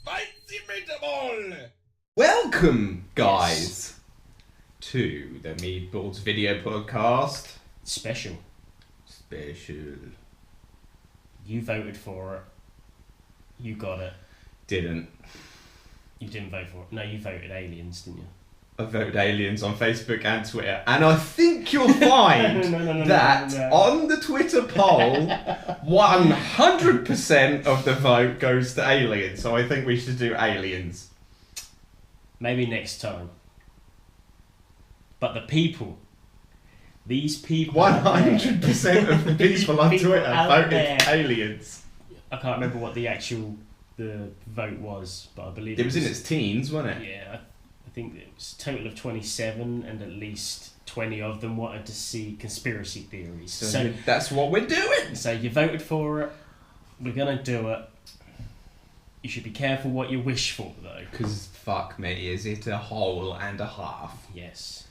Spicy meatball! Welcome, guys, to the Meatballs video podcast. Special. You voted for it. You got it. Didn't. You didn't vote for it. No, you voted aliens, didn't you? I voted aliens on Facebook and Twitter, and I think you'll find that on the Twitter poll, 100% of the vote goes to aliens. So I think we should do aliens. Maybe next time. But the people, these people, 100% of the people on people Twitter out voted there. aliens. I can't remember what the vote was, but I believe It was in its teens, wasn't it? Yeah, I think it was a total of 27, and at least 20 of them wanted to see conspiracy theories. So that's what we're doing. So you voted for it. We're gonna do it. You should be careful what you wish for, though. Because fuck me, is it a whole and a half? Yes.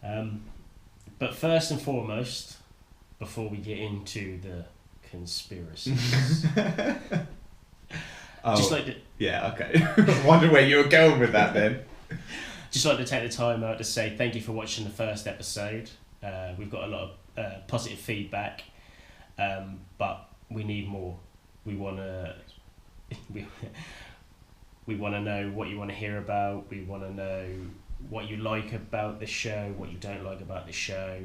But first and foremost, before we get into the conspiracies, Oh, just like to, yeah, okay. I wonder where you were going with that then. just like to take the time out to say thank you for watching the first episode. We've got a lot of positive feedback, but we need more. We wanna we wanna know what you want to hear about. We want to know what you like about the show, what you don't like about the show.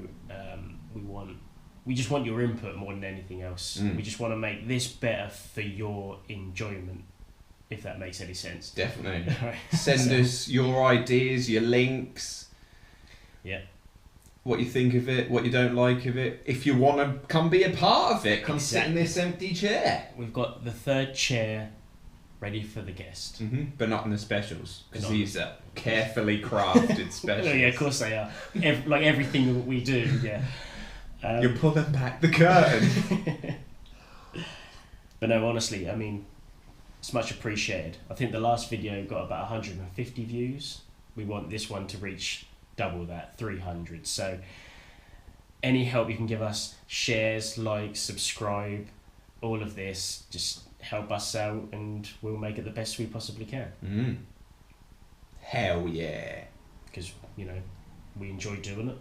We just want your input more than anything else. We just want to make this better for your enjoyment, if that makes any sense. Definitely. Right. Send us your ideas, your links. Yeah. What you think of it, what you don't like of it. If you want to come be a part of it, come sit in Exactly. this empty chair. We've got the third chair ready for the guest. But not in the specials, because Not- these are carefully crafted specials. Oh, yeah, of course they are. Like everything that we do, yeah. You're pulling back the curtain. But no, honestly, I mean, it's much appreciated. I think the last video got about 150 views. We want this one to reach double that, 300. So any help you can give us, shares, likes, subscribe, all of this, just help us out and we'll make it the best we possibly can. Hell yeah. Because, you know, we enjoy doing it.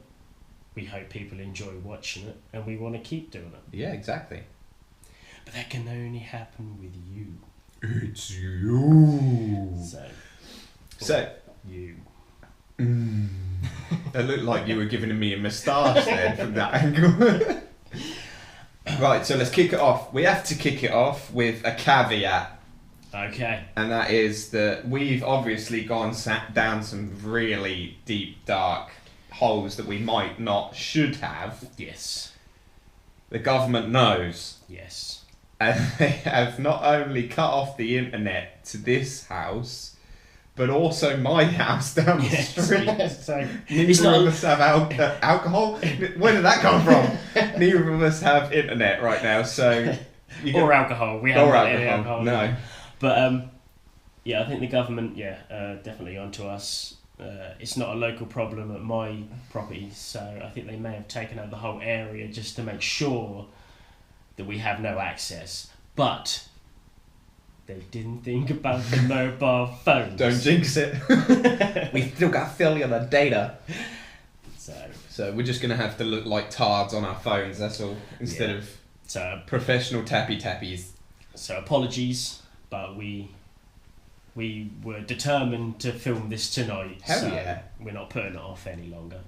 We hope people enjoy watching it and we want to keep doing it. Yeah, exactly. But that can only happen with you. It's you. So you. It looked like you were giving me a moustache then from that angle. Right, so let's kick it off. We have to kick it off with a caveat. Okay. And that is that we've obviously sat down some really deep, dark holes that we might not should have. Yes. The government knows. Yes. And they have not only cut off the internet to this house, but also my house down the street. So Neither of us have alcohol. Where did that come from? Neither of us have internet right now, so... or alcohol. We haven't got any alcohol. No. But yeah, I think the government, definitely onto us. It's not a local problem at my property, so I think they may have taken out the whole area just to make sure that we have no access. But they didn't think about the mobile phones. Don't jinx it. We've still got to fill you the data. So we're just going to have to look like tards on our phones, that's all, instead of professional tappy-tappies. So apologies, but we were determined to film this tonight. Hell so yeah. We're not putting it off any longer.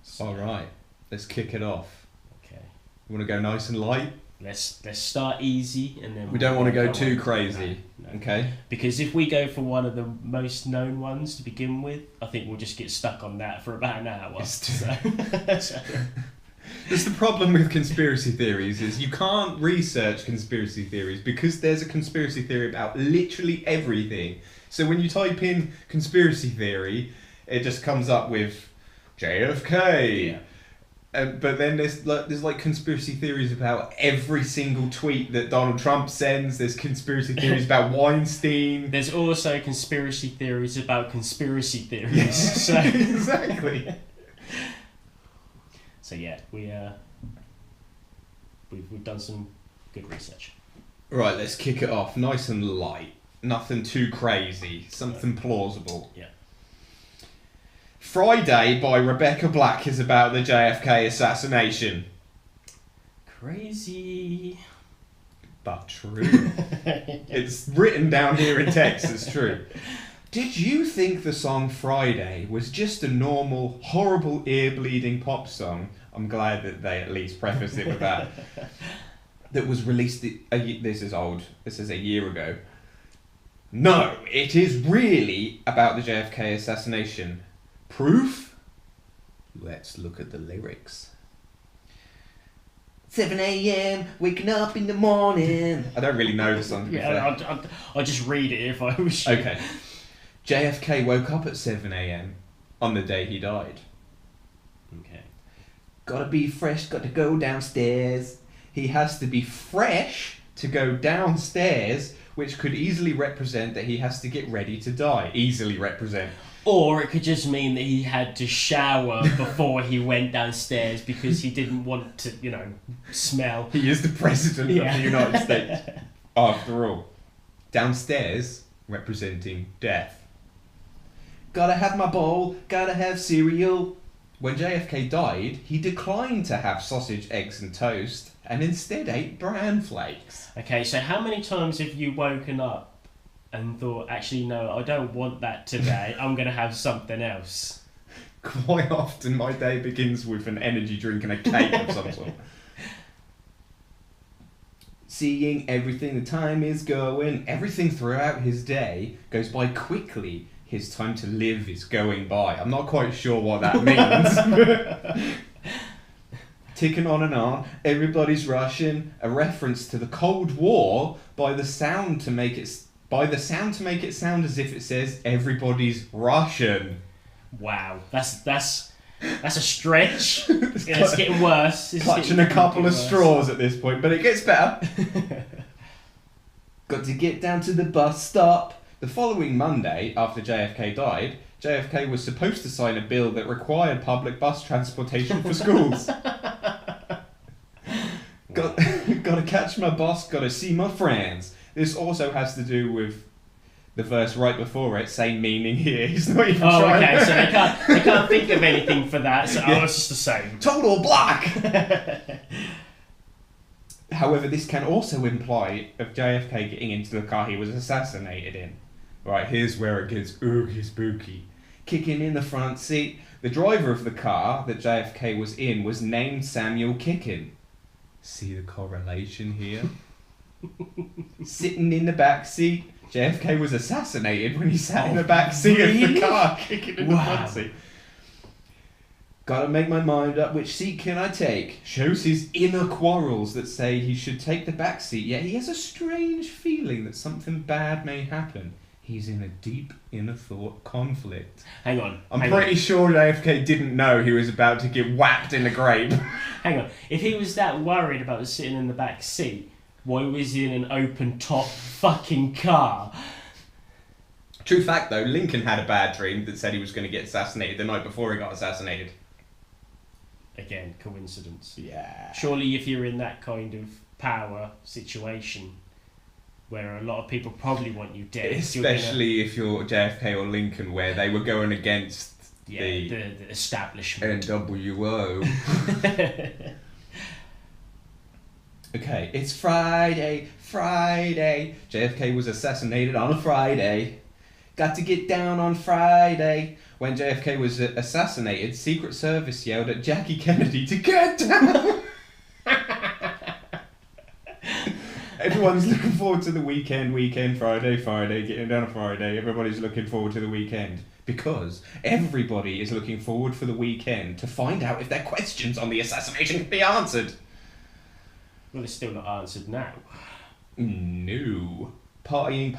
So, Alright, let's kick it off. Okay. You want to go nice and light? Let's start easy and then We don't want to go too on. crazy. No. Okay? Because if we go for one of the most known ones to begin with, I think we'll just get stuck on that for about an hour. That's the problem with conspiracy theories is you can't research conspiracy theories because there's a conspiracy theory about literally everything. So when you type in conspiracy theory, it just comes up with JFK. Yeah. But then there's like conspiracy theories about every single tweet that Donald Trump sends. There's conspiracy theories about Weinstein. There's also conspiracy theories about conspiracy theories. Yes. So Exactly. So yeah, we've done some good research. Right, let's kick it off. Nice and light. Nothing too crazy. Something plausible. Yeah. Friday by Rebecca Black is about the JFK assassination. Crazy. But true. It's written down here in text, it's true. Did you think the song Friday was just a normal, horrible, ear-bleeding pop song? I'm glad that they at least prefaced it with that. That was released, this is old, this is a year ago. No, it is really about the JFK assassination. Proof? Let's look at the lyrics. 7 a.m, waking up in the morning. I don't really know the song, to be fair. I'll just read it if I was you. Okay. JFK woke up at 7 a.m. on the day he died. Okay. Gotta be fresh, got to go downstairs. He has to be fresh to go downstairs, which could easily represent that he has to get ready to die. Easily represent. Or it could just mean that he had to shower before he went downstairs because he didn't want to, smell. He is the president of the United States, after all. Downstairs, representing death. Gotta have my bowl, gotta have cereal. When JFK died, he declined to have sausage, eggs and toast, and instead ate bran flakes. Okay, so how many times have you woken up and thought, actually, no, I don't want that today, I'm going to have something else? Quite often my day begins with an energy drink and a cake of some sort. Seeing everything, the time is going, everything throughout his day goes by quickly. His time to live is going by. I'm not quite sure what that means. Ticking on, everybody's rushing. A reference to the Cold War by the sound to make it sound as if it says everybody's Russian. Wow, that's a stretch. It's getting worse. Clutching a couple of straws at this point, but it gets better. Got to get down to the bus stop. The following Monday, after JFK died, JFK was supposed to sign a bill that required public bus transportation for schools. Got to catch my bus, got to see my friends. This also has to do with the verse right before it, same meaning here. He's not even trying. Okay, so they can't think of anything for that, so it's just the same. Total black! However, this can also imply of JFK getting into the car he was assassinated in. Right, here's where it gets ooky spooky. Kicking in the front seat, the driver of the car that JFK was in was named Samuel Kickin. See the correlation here? Sitting in the back seat, JFK was assassinated when he sat in the back seat of the car, kicking in the front seat. Gotta make my mind up, which seat can I take? Shows his inner quarrels that say he should take the back seat, yet he has a strange feeling that something bad may happen. He's in a deep inner thought conflict. Hang on. I'm pretty sure JFK didn't know he was about to get whacked in the grape. Hang on. If he was that worried about sitting in the back seat, why was he in an open top fucking car? True fact though, Lincoln had a bad dream that said he was going to get assassinated the night before he got assassinated. Again, coincidence. Yeah. Surely if you're in that kind of power situation where a lot of people probably want you dead. Especially if you're JFK or Lincoln, where they were going against the establishment. NWO. Okay, it's Friday. JFK was assassinated on a Friday. Got to get down on Friday. When JFK was assassinated, Secret Service yelled at Jackie Kennedy to get down. Everyone's looking forward to the weekend, Friday, getting down on Friday. Everybody's looking forward to the weekend. Because everybody is looking forward for the weekend to find out if their questions on the assassination can be answered. Well, it's still not answered now. No. Partying,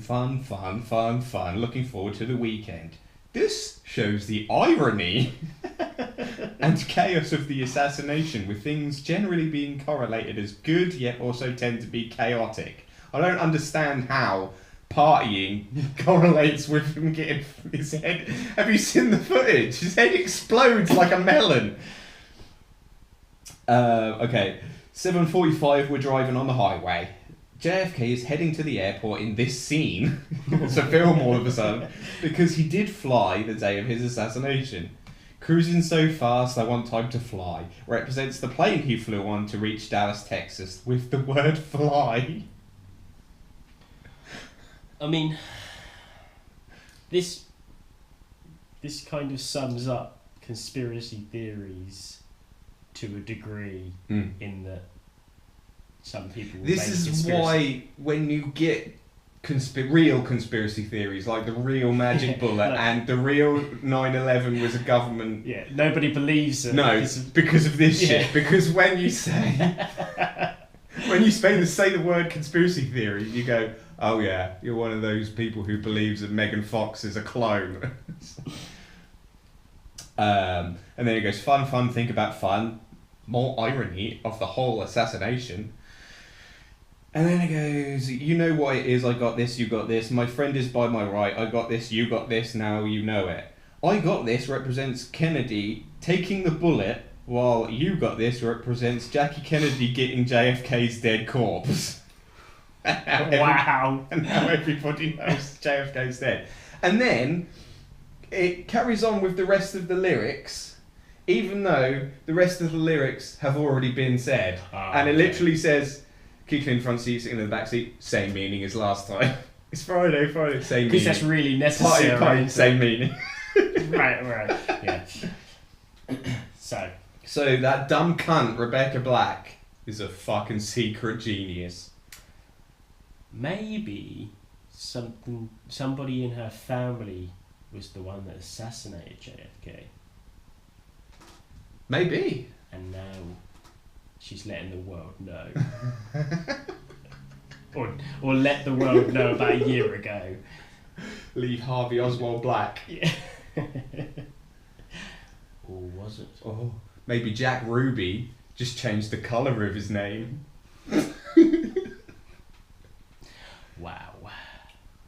fun. Looking forward to the weekend. This shows the irony and chaos of the assassination, with things generally being correlated as good, yet also tend to be chaotic. I don't understand how partying correlates with him getting his head... Have you seen the footage? His head explodes like a melon. Okay, 7:45, we're driving on the highway. JFK is heading to the airport in this scene. It's a film all of a sudden. Because he did fly the day of his assassination. Cruising so fast, I want time to fly. Represents the plane he flew on to reach Dallas, Texas, with the word fly. I mean, this kind of sums up conspiracy theories to a degree, in that some people will This make is conspiracy. why when you get real conspiracy theories, like the real magic bullet and the real 9/11 was a government... Yeah, nobody believes it. No, because of this Yeah. shit. Because when you say... when you say the word conspiracy theory, you go, oh yeah, you're one of those people who believes that Megan Fox is a clone. And then it goes, fun, think about fun. More irony of the whole assassination. And then it goes, you know what it is, I got this, you got this. My friend is by my right, I got this, you got this, now you know it. I got this represents Kennedy taking the bullet, while you got this represents Jackie Kennedy getting JFK's dead corpse. Wow. And now everybody knows JFK's dead. And then it carries on with the rest of the lyrics, even though the rest of the lyrics have already been said. And it literally says, kicking in the front seat, sitting in the back seat, same meaning as last time. It's Friday, same meaning. Because that's really necessary. Party, same meaning. Right, yeah. So that dumb cunt, Rebecca Black, is a fucking secret genius. Maybe somebody in her family was the one that assassinated JFK. Maybe. And now she's letting the world know. or let the world know about a year ago. Leave Harvey Oswald black. Yeah. Or was it? Oh, maybe Jack Ruby just changed the colour of his name. Wow.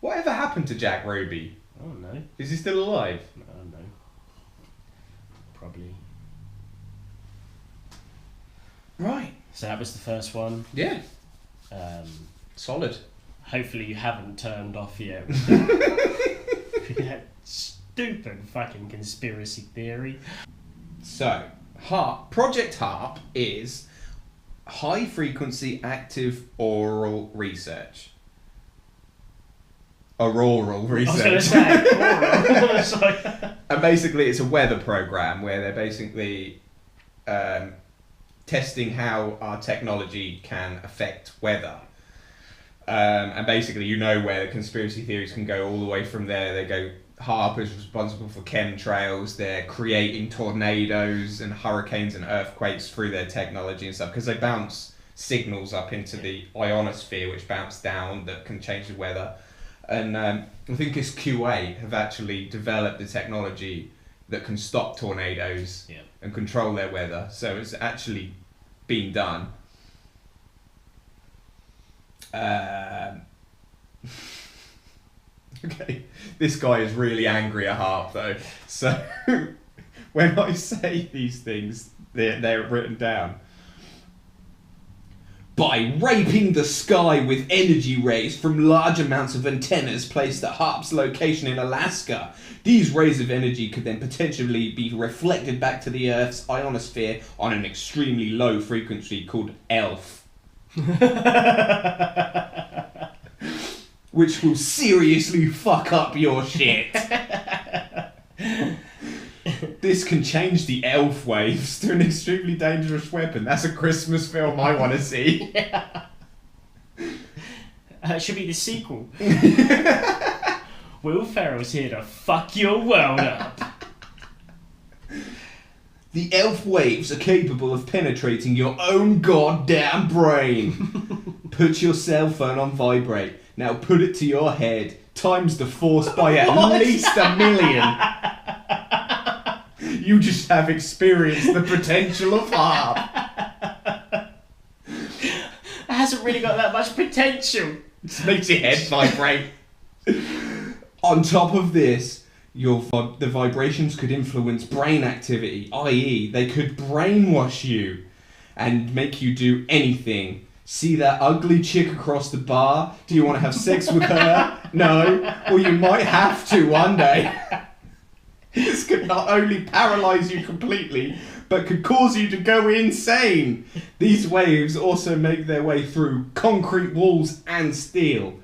Whatever happened to Jack Ruby? I don't know. Is he still alive? I don't know. Probably. Right. So that was the first one. Yeah. Solid. Hopefully you haven't turned off yet. That stupid fucking conspiracy theory. So, HAARP, Project HAARP is high frequency active auroral research. Auroral research. I was going to say oral. And basically it's a weather program where they're basically testing how our technology can affect weather. And basically you know where the conspiracy theories can go all the way from there. They go, HAARP is responsible for chemtrails, they're creating tornadoes and hurricanes and earthquakes through their technology and stuff, because they bounce signals up into the ionosphere which bounce down that can change the weather. And I think it's QA have actually developed the technology that can stop tornadoes and control their weather, so it's actually been done. Okay, this guy is really angry at HAARP though, so when I say these things, they're written down. By raping the sky with energy rays from large amounts of antennas placed at HAARP's location in Alaska, these rays of energy could then potentially be reflected back to the Earth's ionosphere on an extremely low frequency called ELF. Which will seriously fuck up your shit. This can change the ELF waves to an extremely dangerous weapon. That's a Christmas film I want to see. It should be the sequel. Will Ferrell's here to fuck your world up. The ELF waves are capable of penetrating your own goddamn brain. Put your cell phone on vibrate. Now put it to your head. Times the force by at least 1 million. You just have experienced the potential of HAARP. It hasn't really got that much potential. It makes your head vibrate. On top of this, the vibrations could influence brain activity, i.e. they could brainwash you. and make you do anything. See that ugly chick across the bar? Do you want to have sex with her? No? Well, you might have to one day. This could not only paralyze you completely, but could cause you to go insane. These waves also make their way through concrete walls and steel.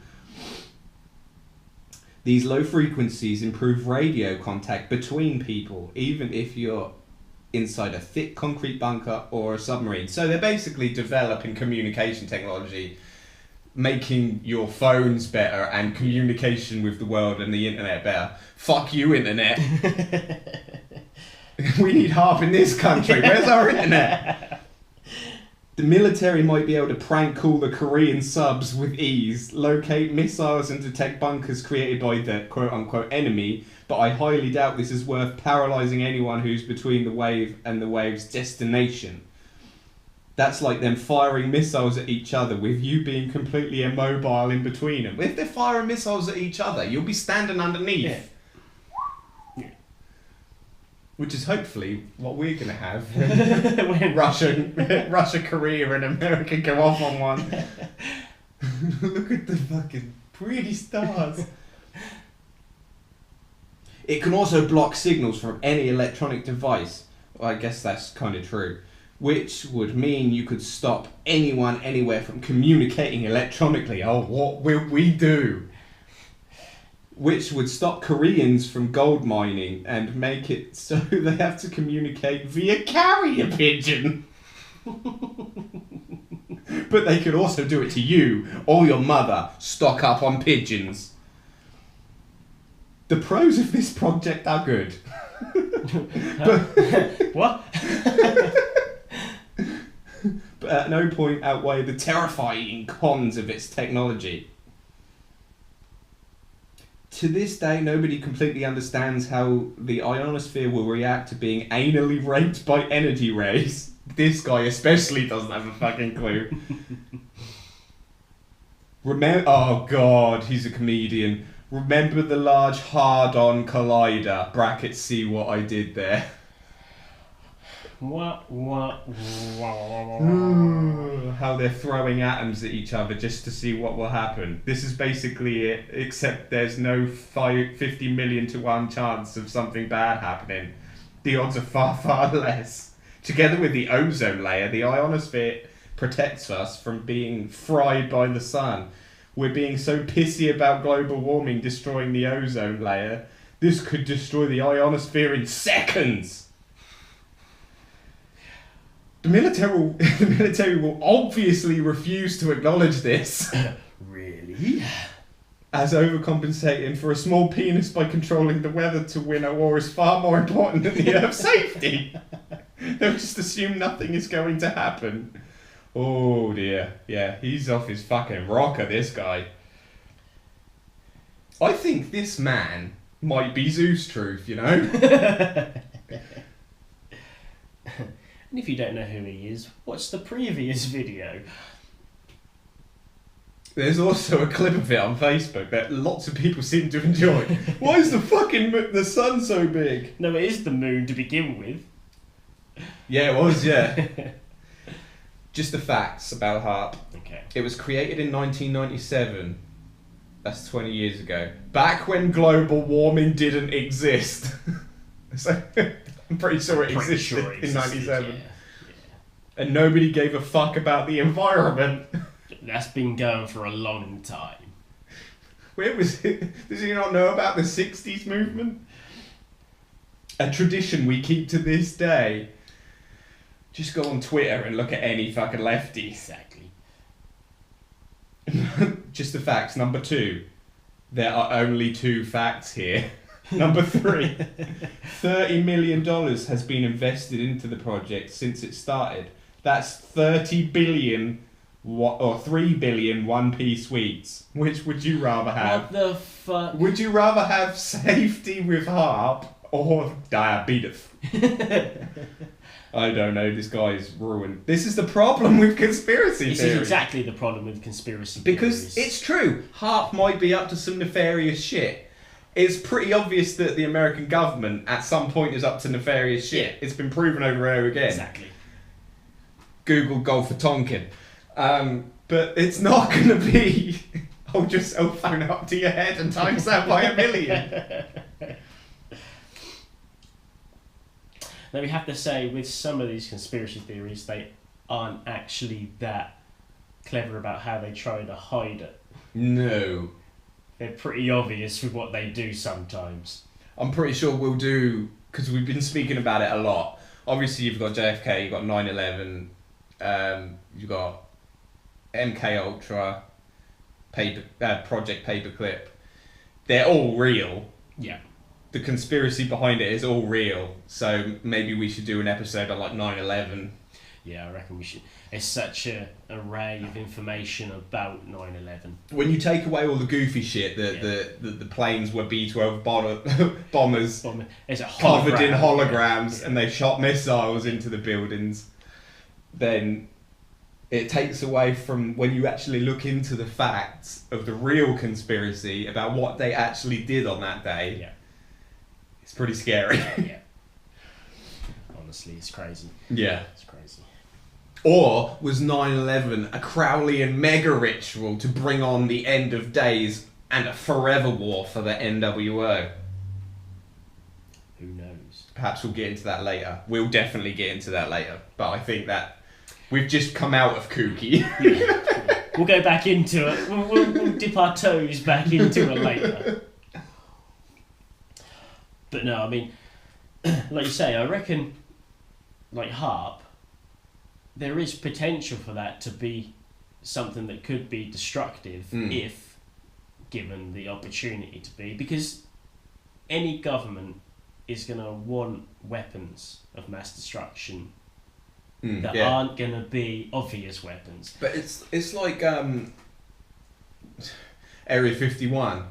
These low frequencies improve radio contact between people, even if you're inside a thick concrete bunker or a submarine. So they're basically developing communication technology, making your phones better and communication with the world and the internet better. Fuck you, internet. We need HAARP in this country. Where's our internet? The military might be able to prank call the Korean subs with ease, locate missiles and detect bunkers created by the quote-unquote enemy, but I highly doubt this is worth paralysing anyone who's between the wave and the wave's destination. That's like them firing missiles at each other with you being completely immobile in between them. If they're firing missiles at each other, you'll be standing underneath. Yeah. Which is hopefully what we're going to have when Russia, Korea and America go off on one. Look at the fucking pretty stars. It can also block signals from any electronic device. Well, I guess that's kind of true. Which would mean you could stop anyone anywhere from communicating electronically. Oh, what will we do? Which would stop Koreans from gold mining and make it so they have to communicate via carrier pigeon. But they could also do it to you or your mother. Stock up on pigeons. The pros of this project are good. What? But at no point outweigh the terrifying cons of its technology. To this day, nobody completely understands how the ionosphere will react to being anally raped by energy rays. This guy especially doesn't have a fucking clue. Oh god, he's a comedian. Remember the Large Hard-On Collider, brackets, see what I did there. How they're throwing atoms at each other just to see what will happen. This is basically it, except there's no 50 million to 1 chance of something bad happening. The odds are far, far less. Together with the ozone layer, the ionosphere protects us from being fried by the sun. We're being so pissy about global warming destroying the ozone layer, this could destroy the ionosphere in seconds. The military will obviously refuse to acknowledge this. Really? As overcompensating for a small penis by controlling the weather to win a war is far more important than the Earth's safety. They'll just assume nothing is going to happen. Oh dear. Yeah, he's off his fucking rocker, this guy. I think this man might be Zeus Truth, you know? And if you don't know who he is, watch the previous video. There's also a clip of it on Facebook that lots of people seem to enjoy. Why is the sun so big? No, it is the moon to begin with. Yeah, it was, yeah. Just the facts about HAARP. Okay. It was created in 1997. That's 20 years ago. Back when global warming didn't exist. So I'm pretty sure it existed in 97. Yeah. And nobody gave a fuck about the environment. That's been going for a long time. Where was it? Does he not know about the 60s movement? A tradition we keep to this day. Just go on Twitter and look at any fucking lefty. Exactly. Just the facts. Number 2. There are only 2 facts here. Number 3. $30 million has been invested into the project since it started. That's 30 billion or 3 billion one-piece sweets. Which would you rather have? What the fuck? Would you rather have safety with HAARP or diabetes? I don't know, this guy's ruined. This is the problem with conspiracy theories. This is exactly the problem with conspiracy theories. Because it's true, HAARP might be up to some nefarious shit. It's pretty obvious that the American government at some point is up to nefarious shit. Yeah. It's been proven over and over again. Exactly. Google Golf for Tonkin. But it's not going to be, hold your cell phone up to your head and times that by 1,000,000. Now we have to say, with some of these conspiracy theories, they aren't actually that clever about how they try to hide it. No. They're pretty obvious with what they do sometimes. I'm pretty sure we'll do, because we've been speaking about it a lot. Obviously, you've got JFK, you've got 9/11, you've got MK Ultra, Project Paperclip. They're all real. Yeah. The conspiracy behind it is all real. So maybe we should do an episode on like 9/11. Yeah, I reckon we should. It's such an array of information about 9/11. When you take away all the goofy shit, the planes were B-12 bombers It's a covered in holograms, yeah. and they shot missiles into the buildings, then it takes away from when you actually look into the facts of the real conspiracy about what they actually did on that day. Yeah. It's pretty scary. Yeah. Honestly, it's crazy. Yeah. It's crazy. Or was 9/11 a Crowleyan mega ritual to bring on the end of days and a forever war for the NWO? Who knows? Perhaps we'll get into that later. We'll definitely get into that later. But I think that we've just come out of kooky. Yeah. We'll go back into it. We'll dip our toes back into it later. But no, I mean, like you say, I reckon, like HAARP, there is potential for that to be something that could be destructive if given the opportunity to be, because any government is going to want weapons of mass destruction that aren't going to be obvious weapons. But it's like Area 51.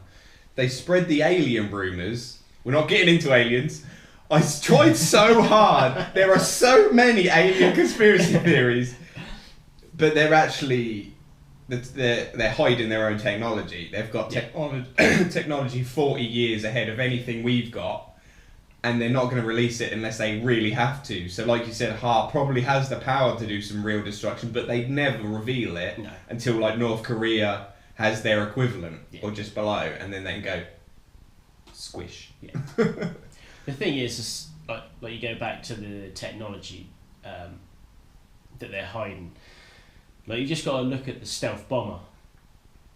They spread the alien rumours. We're not getting into aliens. I tried so hard. There are so many alien conspiracy theories, but they're actually they're hiding their own technology. They've got technology 40 years ahead of anything we've got, and they're not going to release it unless they really have to. So, like you said, HAARP probably has the power to do some real destruction, but they'd never reveal it until like North Korea has their equivalent or just below, and then they can go squish. Yeah. The thing is like you go back to the technology that they're hiding. Like, you just got to look at the stealth bomber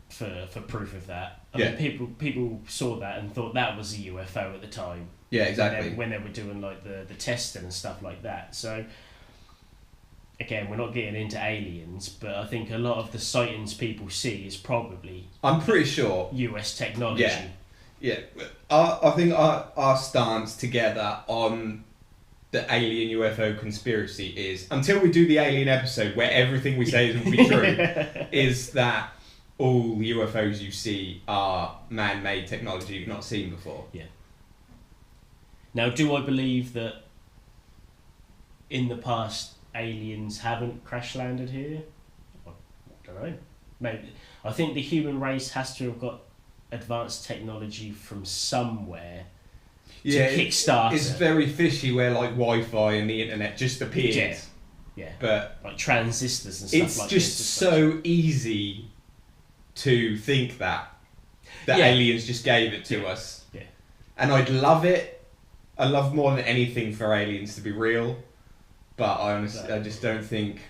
for proof of that. I mean, people saw that and thought that was a UFO at the time. Yeah, exactly. When they were doing like the testing and stuff like that. So again, we're not getting into aliens, but I think a lot of the sightings people see is probably, I'm pretty sure, US technology. Yeah, I think our stance together on the alien UFO conspiracy is, until we do the alien episode where everything we say is going to be true, is that all UFOs you see are man-made technology you've not seen before. Yeah. Now, do I believe that in the past aliens haven't crash landed here? I don't know. Maybe. I think the human race has to have got advanced technology from somewhere to kickstart it's very fishy where like Wi-Fi and the internet just appeared. Yeah. But like transistors and stuff it's like just this. so easy to think that aliens just gave it to us. Yeah. And I'd love it. I love more than anything for aliens to be real. But I just don't think...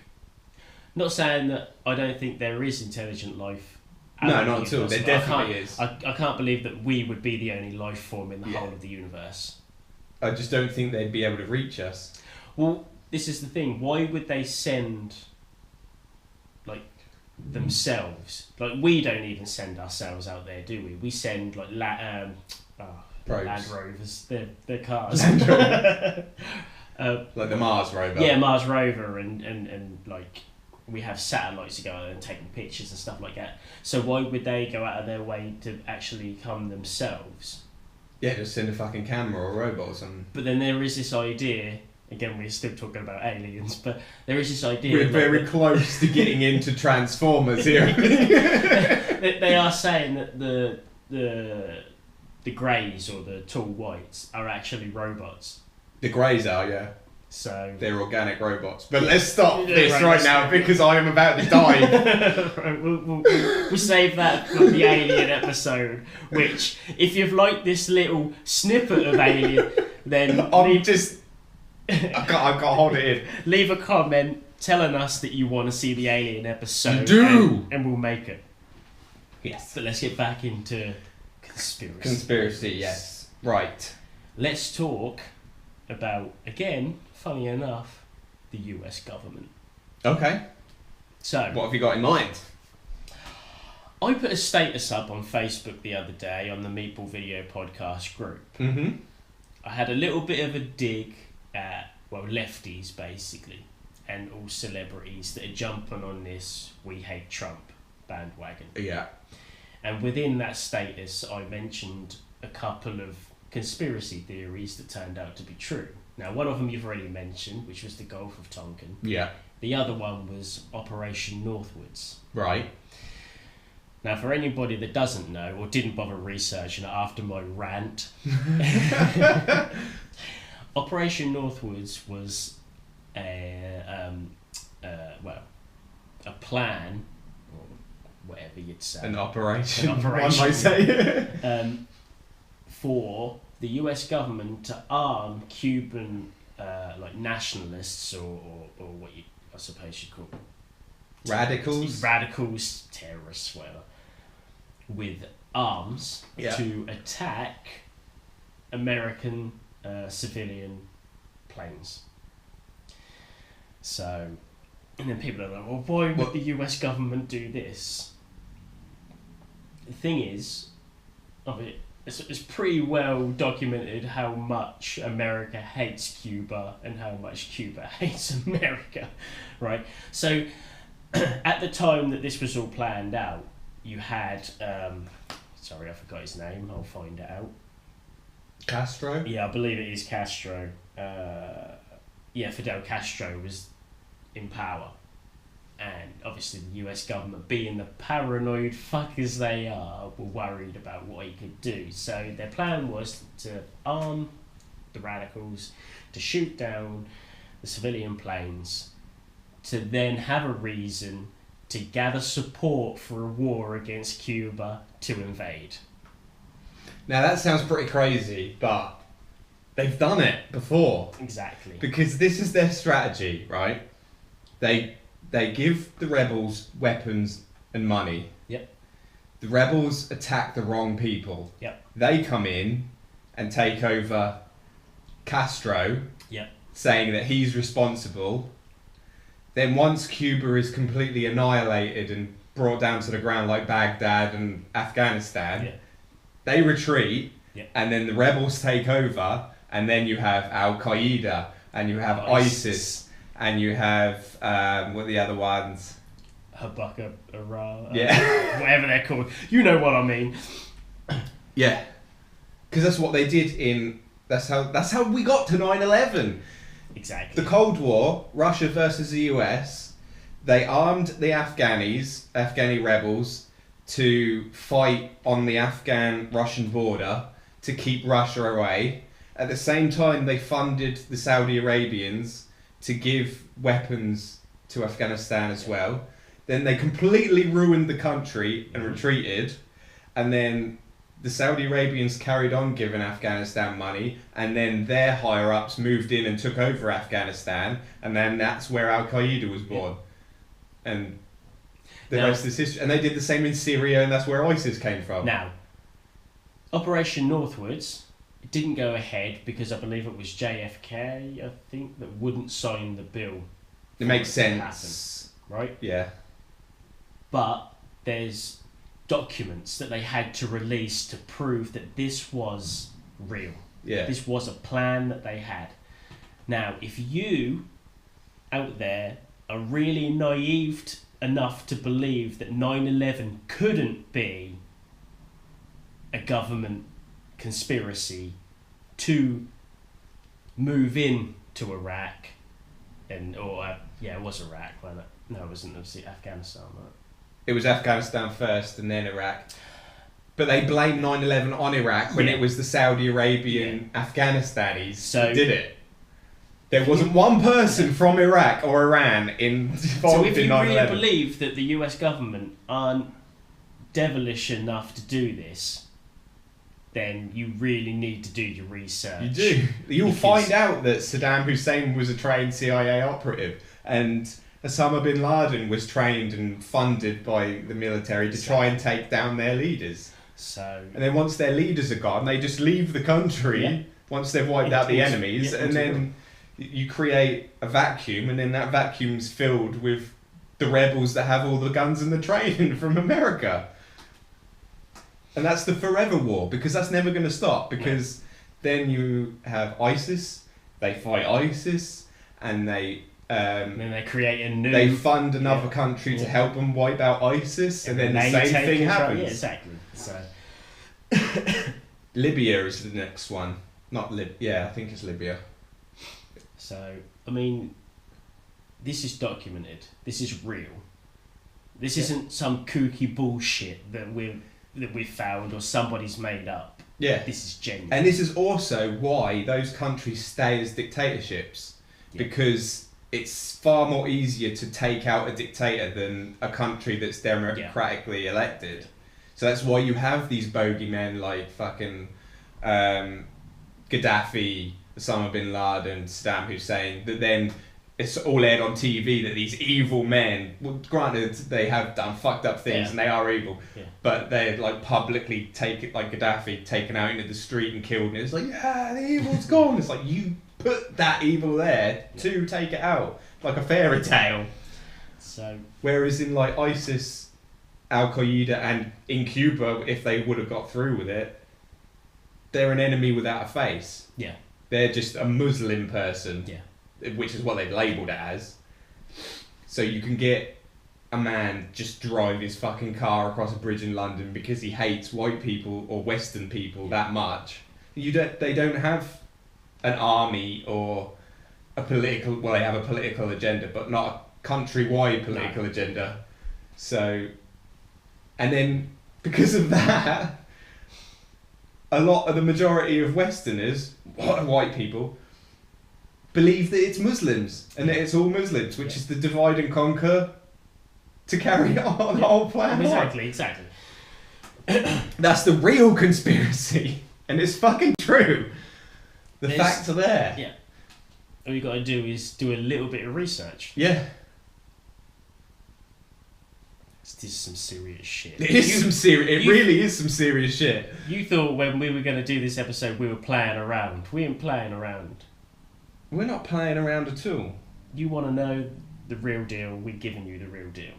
Not saying that I don't think there is intelligent life. No, not at all. There definitely is. I can't believe that we would be the only life form in the whole of the universe. I just don't think they'd be able to reach us. Well, this is the thing. Why would they send, like, themselves? Like, we don't even send ourselves out there, do we? We send, like, Land Rovers. They're cars. Like the Mars rover. Yeah, Mars rover and like... we have satellites to go out and take pictures and stuff like that. So why would they go out of their way to actually come themselves? Yeah, just send a fucking camera or a robot or something. But then there is this idea, again, we're still talking about aliens, but there is this idea... We're very close to getting into Transformers here. They are saying that the greys or the tall whites are actually robots. The greys are, yeah. So they're organic robots. But let's stop this right, right now because I am about to die. Right, we'll save that for the Alien episode. Which, if you've liked this little snippet of Alien, then I've got to hold it in. leave a comment telling us that you want to see the Alien episode. Do. and we'll make it. Yes. But let's get back into conspiracy. Conspiracy, yes. Right. Let's talk about, again, funny enough, the US government. Okay. So, What have you got in mind? I put a status up on Facebook the other day on the Meatball Video Podcast group. Mm-hmm. I had a little bit of a dig at, well, lefties basically, and all celebrities that are jumping on this "we hate Trump" bandwagon. Yeah. And within that status, I mentioned a couple of conspiracy theories that turned out to be true. Now, one of them you've already mentioned, which was the Gulf of Tonkin. Yeah. The other one was Operation Northwoods. Right. Now, for anybody that doesn't know or didn't bother researching it after my rant, Operation Northwoods was a plan, or whatever you'd say. An operation. An operation. One might say. For the US government to arm Cuban nationalists or what I suppose you'd call Radicals. terrorists, whatever, with arms to attack American civilian planes. So, and then people are like, well, why would the US government do this? The thing is, it's pretty well documented how much America hates Cuba and how much Cuba hates America, right? So, at the time that this was all planned out, you had, sorry, I forgot his name, I'll find it out. Castro? Yeah, I believe it is Castro. Fidel Castro was in power. And obviously the US government, being the paranoid fuckers they are, were worried about what he could do. So their plan was to arm the radicals, to shoot down the civilian planes, to then have a reason to gather support for a war against Cuba to invade. Now that sounds pretty crazy, but they've done it before. Exactly. Because this is their strategy, right? They give the rebels weapons and money. Yep. The rebels attack the wrong people. Yep. They come in and take over Castro, Yep. saying that he's responsible. Then once Cuba is completely annihilated and brought down to the ground like Baghdad and Afghanistan, they retreat, and then the rebels take over, and then you have Al-Qaeda, and you have ISIS, and you have, what are the other ones? Habaka, whatever they're called. You know what I mean. Yeah. Because that's what they did that's how we got to 9/11. Exactly. The Cold War, Russia versus the US, they armed the Afghani rebels to fight on the Afghan-Russian border to keep Russia away. At the same time, they funded the Saudi Arabians to give weapons to Afghanistan as well. Then they completely ruined the country and retreated. And then the Saudi Arabians carried on giving Afghanistan money, and then their higher-ups moved in and took over Afghanistan, and then that's where Al-Qaeda was born. And the rest is history. And they did the same in Syria, and that's where ISIS came from. Now, Operation Northwoods didn't go ahead because I believe it was JFK, I think, that wouldn't sign the bill. It makes sense. Right? Yeah. But there's documents that they had to release to prove that this was real. Yeah. This was a plan that they had. Now, if you out there are really naive enough to believe that 9/11 couldn't be a government conspiracy to move in to Iraq, it was Iraq, wasn't it? No, it wasn't. It was Afghanistan, right? It was Afghanistan first and then Iraq. But they blamed 9/11 on Iraq when it was the Saudi Arabian Afghanistanis who did it. There wasn't one person from Iraq or Iran involved So if in you 9/11. really believe that the US government aren't devilish enough to do this, then you really need to do your research. You do. You'll find out that Saddam Hussein was a trained CIA operative, and Osama bin Laden was trained and funded by the military to try and take down their leaders. So, and then once their leaders are gone, they just leave the country once they've wiped out the enemies, and then you create a vacuum, and then that vacuum's filled with the rebels that have all the guns and the training from America. And that's the forever war, because that's never going to stop, because then you have ISIS, they fight ISIS, and they... then they create a new... They fund another country to help them wipe out ISIS, and then the same thing happens. Yeah, exactly. So... Libya is the next one. Not I think it's Libya. So, I mean, this is documented. This is real. This isn't some kooky bullshit that we've found or somebody's made up. Yeah. This is genuine. And this is also why those countries stay as dictatorships. Yeah. Because it's far more easier to take out a dictator than a country that's democratically elected. Yeah. So that's why you have these bogeymen like fucking Gaddafi, Osama bin Laden, Saddam Hussein, that then it's all aired on TV that these evil men, well, granted they have done fucked up things and they are evil, but they're like publicly like Gaddafi taken out into the street and killed, and it's like, yeah, the evil's gone. It's like, you put that evil there to take it out, like a fairy tale. So whereas in like ISIS, Al Qaeda, and in Cuba, if they would have got through with it, they're an enemy without a face. Yeah. They're just a Muslim person. Yeah. Which is what they've labelled it as. So you can get a man just drive his fucking car across a bridge in London because he hates white people or Western people that much. They don't have an army or a political... Well, they have a political agenda, but not a countrywide political agenda. So... And then, because of that, a lot of the majority of Westerners, white people, believe that it's Muslims and that it's all Muslims, which is the divide and conquer to carry on the whole plan. Exactly. That's the real conspiracy, and it's fucking true. The facts are there. Yeah. All you got to do is do a little bit of research. Yeah. This is some serious shit. It really is some serious shit. You thought when we were going to do this episode we were playing around. We ain't playing around. We're not playing around at all. You want to know the real deal, we're giving you the real deal.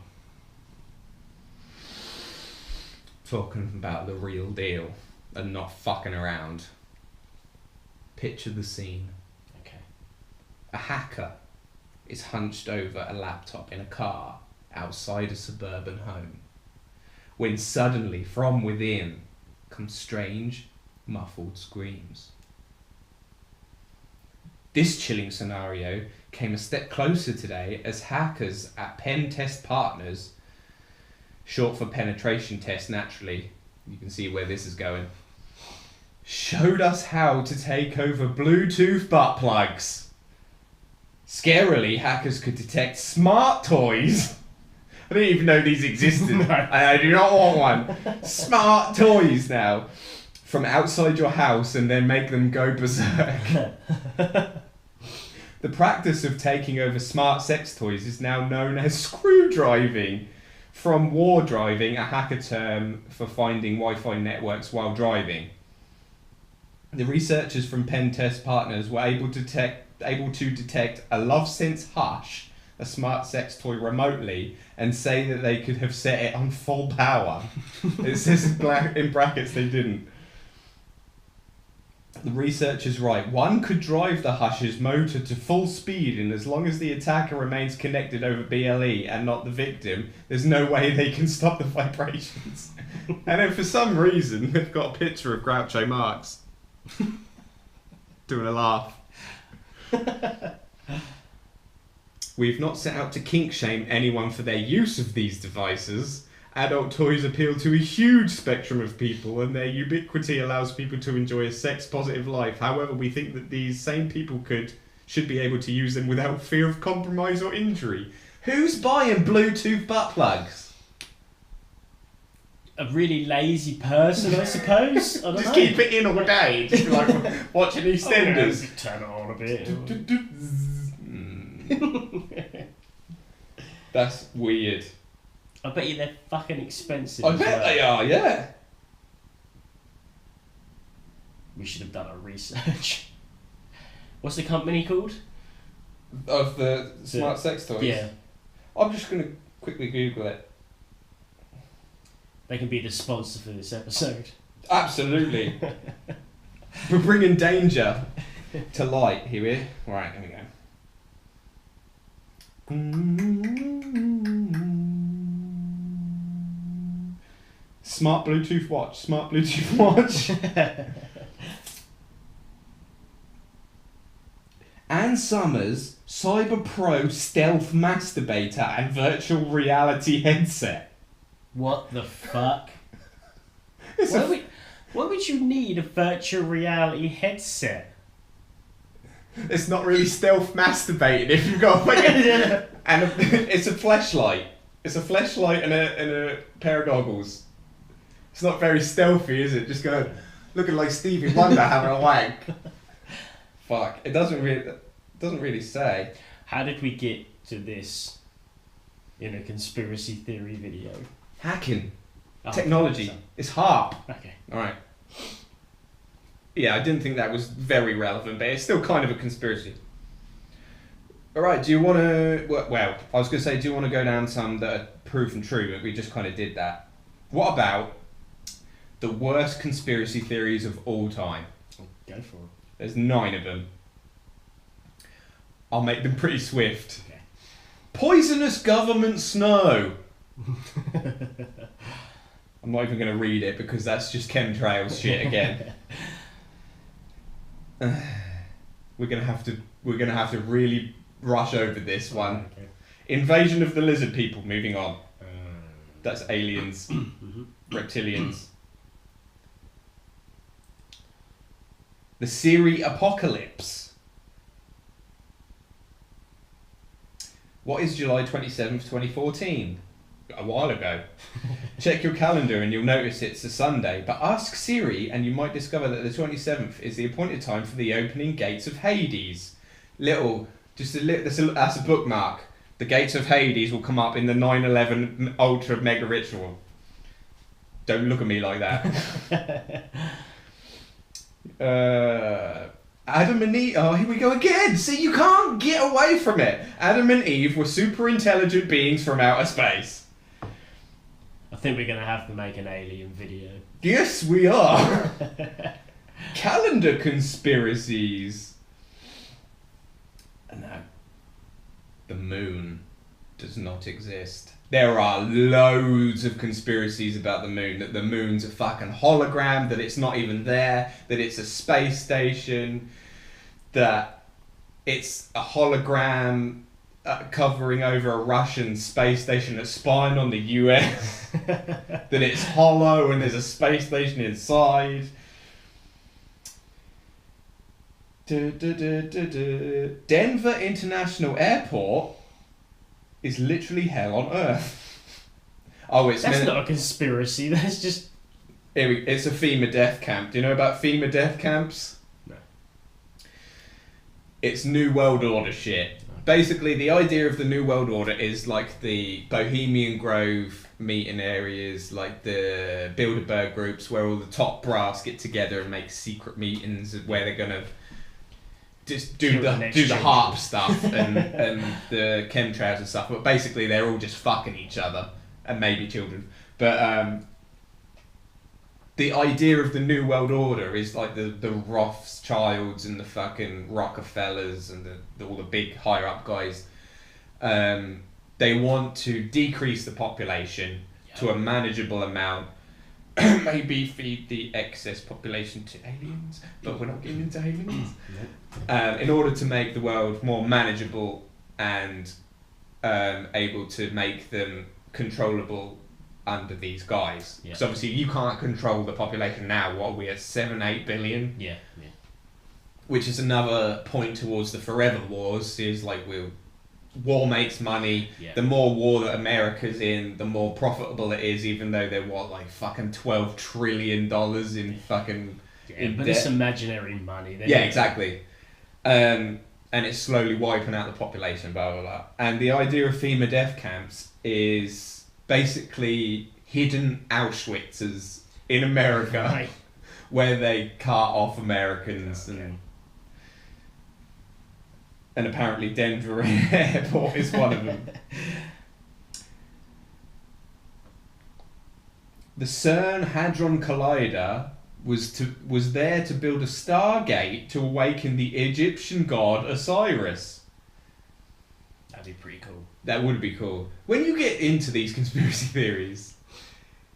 Talking about the real deal and not fucking around. Picture the scene. Okay. A hacker is hunched over a laptop in a car outside a suburban home, when suddenly from within come strange, muffled screams. This chilling scenario came a step closer today as hackers at Pen Test Partners, short for penetration test naturally, you can see where this is going, showed us how to take over Bluetooth butt plugs. Scarily, hackers could detect smart toys. I didn't even know these existed. And I do not want one. Smart toys now. From outside your house and then make them go berserk. The practice of taking over smart sex toys is now known as screw driving. From war driving, a hacker term for finding Wi-Fi networks while driving. The researchers from Pen Test Partners were able to detect a LoveSense Hush, a smart sex toy, remotely, and say that they could have set it on full power. It says in brackets they didn't. The researchers write, one could drive the Hush's motor to full speed, and as long as the attacker remains connected over BLE and not the victim, there's no way they can stop the vibrations. And then for some reason, they've got a picture of Groucho Marx doing a laugh. We've not set out to kink shame anyone for their use of these devices. Adult toys appeal to a huge spectrum of people, and their ubiquity allows people to enjoy a sex-positive life. However, we think that these same people could should be able to use them without fear of compromise or injury. Who's buying Bluetooth butt plugs? A really lazy person, I suppose. I don't Just know. keep it in all day, just like watching EastEnders. Turn it on a bit. That's weird. I bet you they're fucking expensive. I as bet well. they are, yeah. We should have done our research. What's the company called? Of the smart sex toys? Yeah. I'm just going to quickly Google it. They can be the sponsor for this episode. Absolutely. We're bringing danger to light. Here we are. Right, here we go. Smart Bluetooth watch. Smart Bluetooth watch. Ann Summers Cyber Pro Stealth Masturbator and Virtual Reality Headset. What the fuck? It's Why would you need a virtual reality headset? It's not really stealth masturbating if you've got and it's a fleshlight. It's a fleshlight and a pair of goggles. It's not very stealthy, is it? Just going looking like Stevie Wonder having a wank. Fuck! It doesn't really say. How did we get to this in a conspiracy theory video? Hacking. Oh, Technology. so- It's HAARP. Okay. Alright. Yeah, I didn't think that was very relevant, but it's still kind of a conspiracy. Alright, do you want to... Well, I was going to say, do you want to go down some that are proven true, but we just kind of did that. What about the worst conspiracy theories of all time? Go for it. There's 9 of them. I'll make them pretty swift. Okay. Poisonous government snow. I'm not even going to read it because that's just chemtrails shit again. We're gonna have to really rush over this one. Okay. Invasion of the lizard people. Moving on. That's aliens, reptilians. The Siri apocalypse. What is July 27th, 2014? A while ago. Check your calendar and you'll notice it's a Sunday, but ask Siri and you might discover that the 27th is the appointed time for the opening gates of Hades. That's a bookmark. The gates of Hades will come up in the 9/11 Ultra Mega Ritual. Don't look at me like that. Adam and Eve. Oh, here we go again. See, you can't get away from it. Adam and Eve were super intelligent beings from outer space. I think we're going to have to make an alien video. Yes, we are. Calendar conspiracies. No. The moon does not exist. There are loads of conspiracies about the moon. That the moon's a fucking hologram, that it's not even there, that it's a space station, that it's a hologram covering over a Russian space station that's spying on the US, that it's hollow and there's a space station inside. Denver International Airport is literally hell on earth. Oh, That's not a conspiracy, that's just... It's a FEMA death camp. Do you know about FEMA death camps? No. It's New World Order shit. Basically, the idea of the New World Order is like the Bohemian Grove meeting areas, like the Bilderberg groups, where all the top brass get together and make secret meetings where they're gonna just do the HAARP stuff and the chemtrails and stuff. But basically, they're all just fucking each other and maybe children. But the idea of the New World Order is like the Rothschilds and the fucking Rockefellers and all the big higher up guys. They want to decrease the population to a manageable amount. Maybe feed the excess population to aliens, but we're not getting into aliens. In order to make the world more manageable and able to make them controllable under these guys. Because obviously you can't control the population now. What are we at 7-8 billion? Yeah. which is another point towards the forever wars, is like war makes money. Yeah. The more war that America's in, the more profitable it is, even though they're like fucking $12 trillion in fucking but debt. It's imaginary money. Yeah, exactly. And it's slowly wiping out the population, blah, blah, blah. And the idea of FEMA death camps is basically hidden Auschwitzes in America, right, where they cart off Americans. Okay. And apparently Denver Airport is one of them. The CERN Hadron Collider was there to build a stargate to awaken the Egyptian god Osiris. That'd be pretty cool. That would be cool. When you get into these conspiracy theories,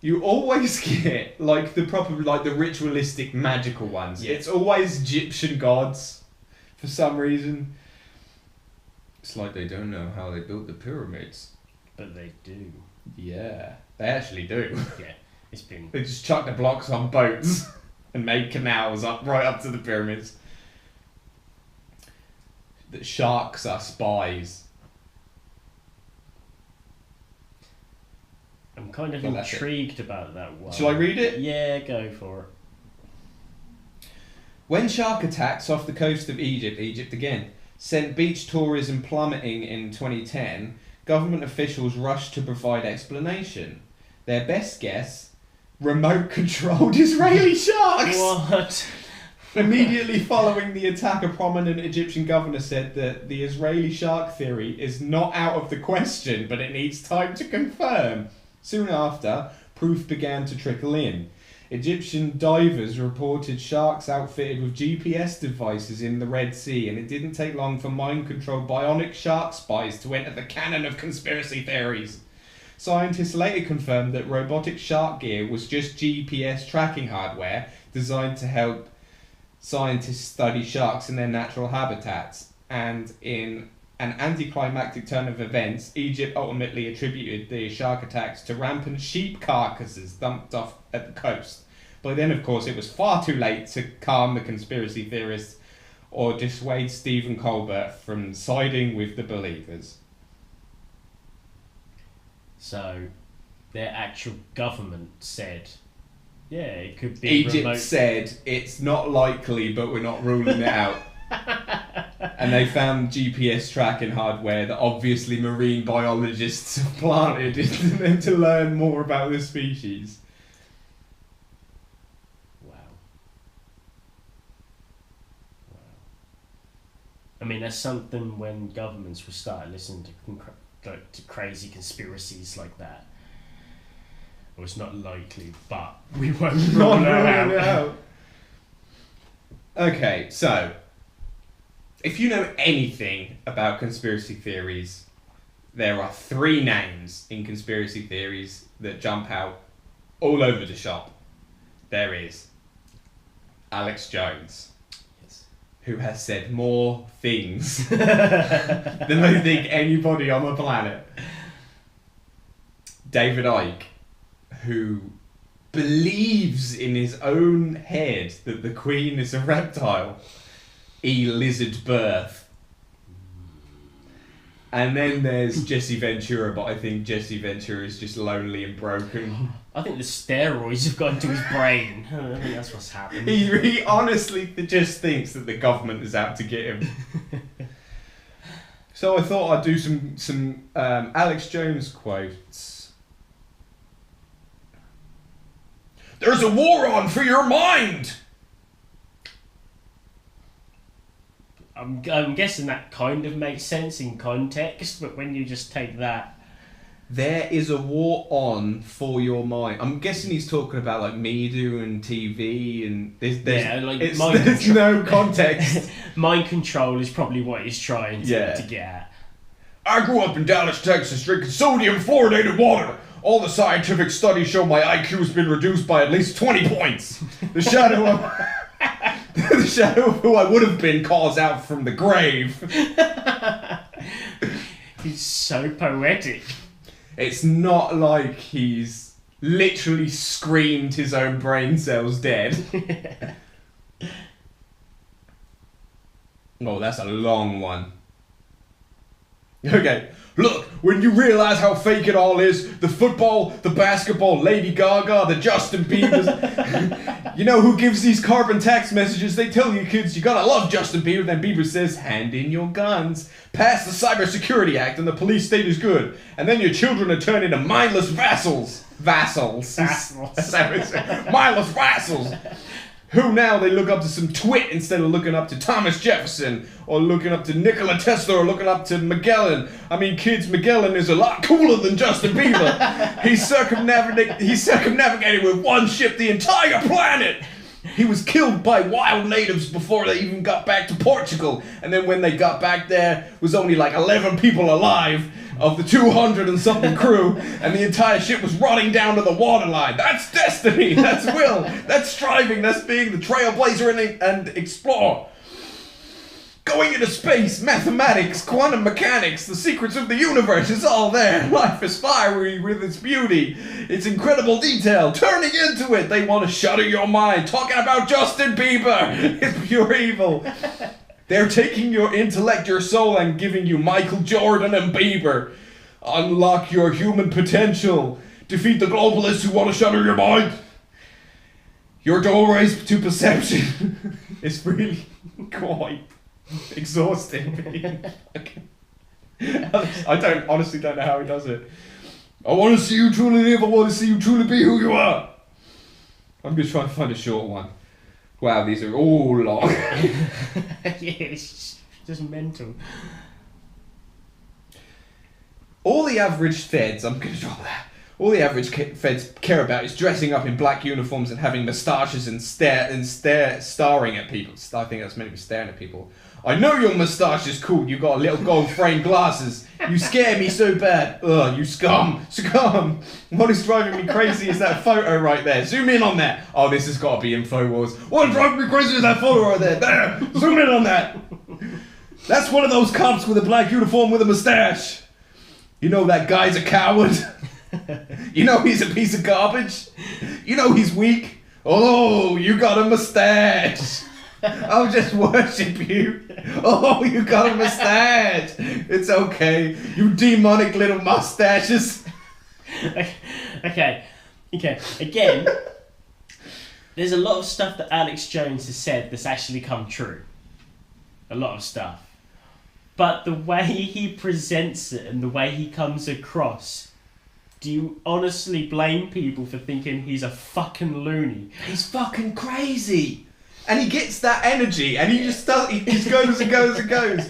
you always get like the ritualistic magical ones. Yeah. It's always Egyptian gods for some reason. It's like they don't know how they built the pyramids. But they do. Yeah, they actually do. Yeah, it's been... They just chuck the blocks on boats and made canals right up to the pyramids. That sharks are spies. I'm kind of intrigued about that one. Shall I read it? Yeah, go for it. When shark attacks off the coast of Egypt again, sent beach tourism plummeting in 2010, government officials rushed to provide explanation. Their best guess, remote-controlled Israeli sharks! What? Immediately following the attack, a prominent Egyptian governor said that the Israeli shark theory is not out of the question, but it needs time to confirm. Soon after, proof began to trickle in. Egyptian divers reported sharks outfitted with GPS devices in the Red Sea, and it didn't take long for mind-controlled bionic shark spies to enter the canon of conspiracy theories. Scientists later confirmed that robotic shark gear was just GPS tracking hardware designed to help scientists study sharks in their natural habitats. And in an anticlimactic turn of events, Egypt ultimately attributed the shark attacks to rampant sheep carcasses dumped off at the coast. By then, of course, it was far too late to calm the conspiracy theorists or dissuade Stephen Colbert from siding with the believers. So, their actual government said, yeah, it could be Egypt remote. said, it's not likely, but we're not ruling it out. And they found GPS tracking hardware that obviously marine biologists have planted into them to learn more about the species. Wow. I mean, that's something when governments will start listening to crazy conspiracies like that. Well, it's not likely, but we won't rule it out. Okay, so if you know anything about conspiracy theories, there are 3 names in conspiracy theories that jump out all over the shop. There is Alex Jones, yes, who has said more things than I think anybody on the planet. David Icke, who believes in his own head that the Queen is a reptile. Lizard birth. And then there's Jesse Ventura, but I think Jesse Ventura is just lonely and broken. I think the steroids have got into his brain. I think that's what's happened. He honestly just thinks that the government is out to get him. So I thought I'd do some Alex Jones quotes. There's a war on for your mind! I'm guessing that kind of makes sense in context, but when you just take that... There is a war on for your mind. I'm guessing he's talking about like media and TV and there's no context. Mind control is probably what he's trying to get at. I grew up in Dallas, Texas, drinking sodium fluoridated water. All the scientific studies show my IQ has been reduced by at least 20 points. The shadow of who I would have been calls out from the grave. He's so poetic. It's not like he's literally screamed his own brain cells dead. Oh, that's a long one. Okay, look, when you realize how fake it all is, the football, the basketball, Lady Gaga, the Justin Biebers, You know who gives these carbon tax messages? They tell you kids, you gotta love Justin Bieber. Then Bieber says, hand in your guns. pass the Cybersecurity Act and the police state is good. And then your children are turned into mindless vassals. Vassals. Mindless vassals. Who now they look up to some twit instead of looking up to Thomas Jefferson or looking up to Nikola Tesla or looking up to Magellan. I mean, kids, Magellan is a lot cooler than Justin Bieber. He circumnavigated with one ship the entire planet. He was killed by wild natives before they even got back to Portugal. And then when they got back there, was only like 11 people alive of the 200 and something crew, and the entire ship was rotting down to the waterline. That's destiny, that's will, that's striving, that's being the trailblazer and explorer. Going into space, mathematics, quantum mechanics, the secrets of the universe, it's all there. Life is fiery with its beauty, its incredible detail, turning into it. They want to shudder your mind, talking about Justin Bieber. It's pure evil. They're taking your intellect, your soul, and giving you Michael Jordan and Bieber. Unlock your human potential. Defeat the globalists who want to shudder your mind. Your doorways to perception. It's really quite exhausting. I honestly don't know how he does it. I want to see you truly live. I want to see you truly be who you are. I'm going to try and find a short one. Wow, these are all long. Yeah, it's just mental. All the average feds, I'm going to draw that. All the average feds care about is dressing up in black uniforms and having moustaches and staring at people. I think that's meant to be staring at people. I know your moustache is cool. You got little gold framed glasses. You scare me so bad. Ugh, you scum. What is driving me crazy is that photo right there. Zoom in on that. Oh, this has got to be InfoWars. What driving me crazy is that photo right there. There. Zoom in on that. That's one of those cops with a black uniform with a moustache. You know that guy's a coward. You know he's a piece of garbage. You know he's weak. Oh, you got a moustache. I'll just worship you. Oh, you got a moustache. It's okay. You demonic little mustaches. Okay. Again, there's a lot of stuff that Alex Jones has said that's actually come true. A lot of stuff. But the way he presents it and the way he comes across, do you honestly blame people for thinking he's a fucking loony? He's fucking crazy. And he gets that energy, and he just does. He just goes and goes and goes.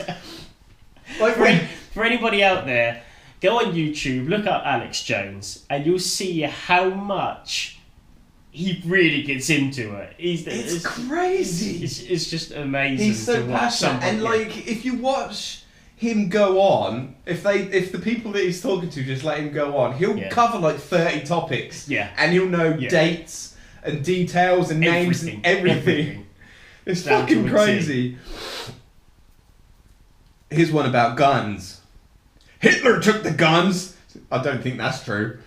Like for anybody out there, go on YouTube, look up Alex Jones, and you'll see how much he really gets into it. It's crazy. It's just amazing. He's so to watch passionate, and like if you watch him go on, if the people that he's talking to just let him go on, he'll cover like 30 topics. Yeah, and he'll know dates and details and names and everything. It's fucking crazy. Here's one about guns. Hitler took the guns. I don't think that's true.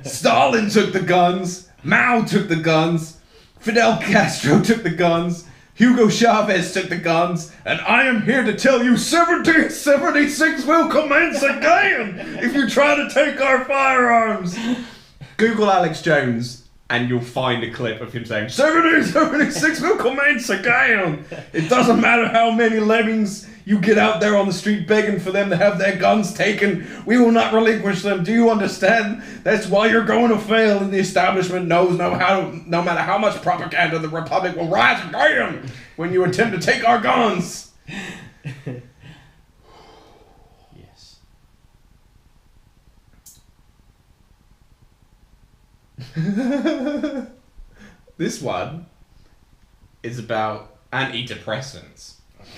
Stalin took the guns. Mao took the guns. Fidel Castro took the guns. Hugo Chavez took the guns. And I am here to tell you 1776 will commence again if you try to take our firearms. Google Alex Jones and you'll find a clip of him saying 1776 will commence again. It doesn't matter how many lemmings you get out there on the street begging for them to have their guns taken. We will not relinquish them. Do you understand? That's why you're going to fail, and the establishment knows no matter how much propaganda, the Republic will rise again when you attempt to take our guns. Yes. This one is about antidepressants. Okay.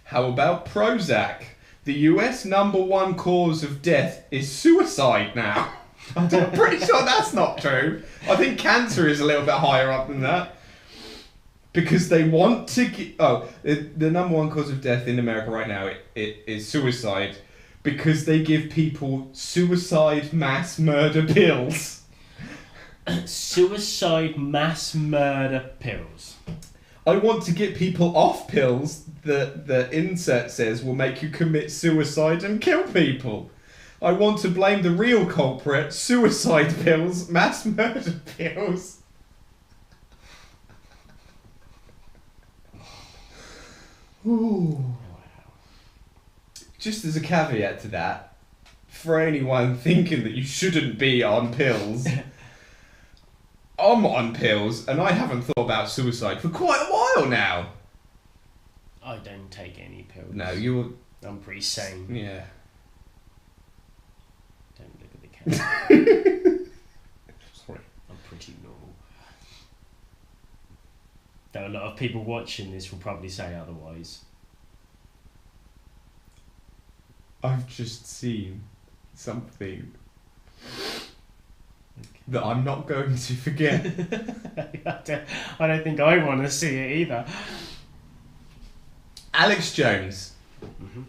How about Prozac? The US #1 cause of death is suicide now. I'm pretty sure that's not true. I think cancer is a little bit higher up than that. Because they want to the #1 cause of death in America right now it is suicide. Because they give people suicide mass murder pills. Suicide mass murder pills. I want to get people off pills that the insert says will make you commit suicide and kill people. I want to blame the real culprit, suicide pills, mass murder pills. Ooh. Just as a caveat to that, for anyone thinking that you shouldn't be on pills, I'm on pills and I haven't thought about suicide for quite a while now. I don't take any pills. No, you're... I'm pretty sane. Yeah. Don't look at the camera. Sorry. I'm pretty normal. Though a lot of people watching this will probably say otherwise. I've just seen something that I'm not going to forget. I don't think I want to see it either. Alex Jones. Mm-hmm.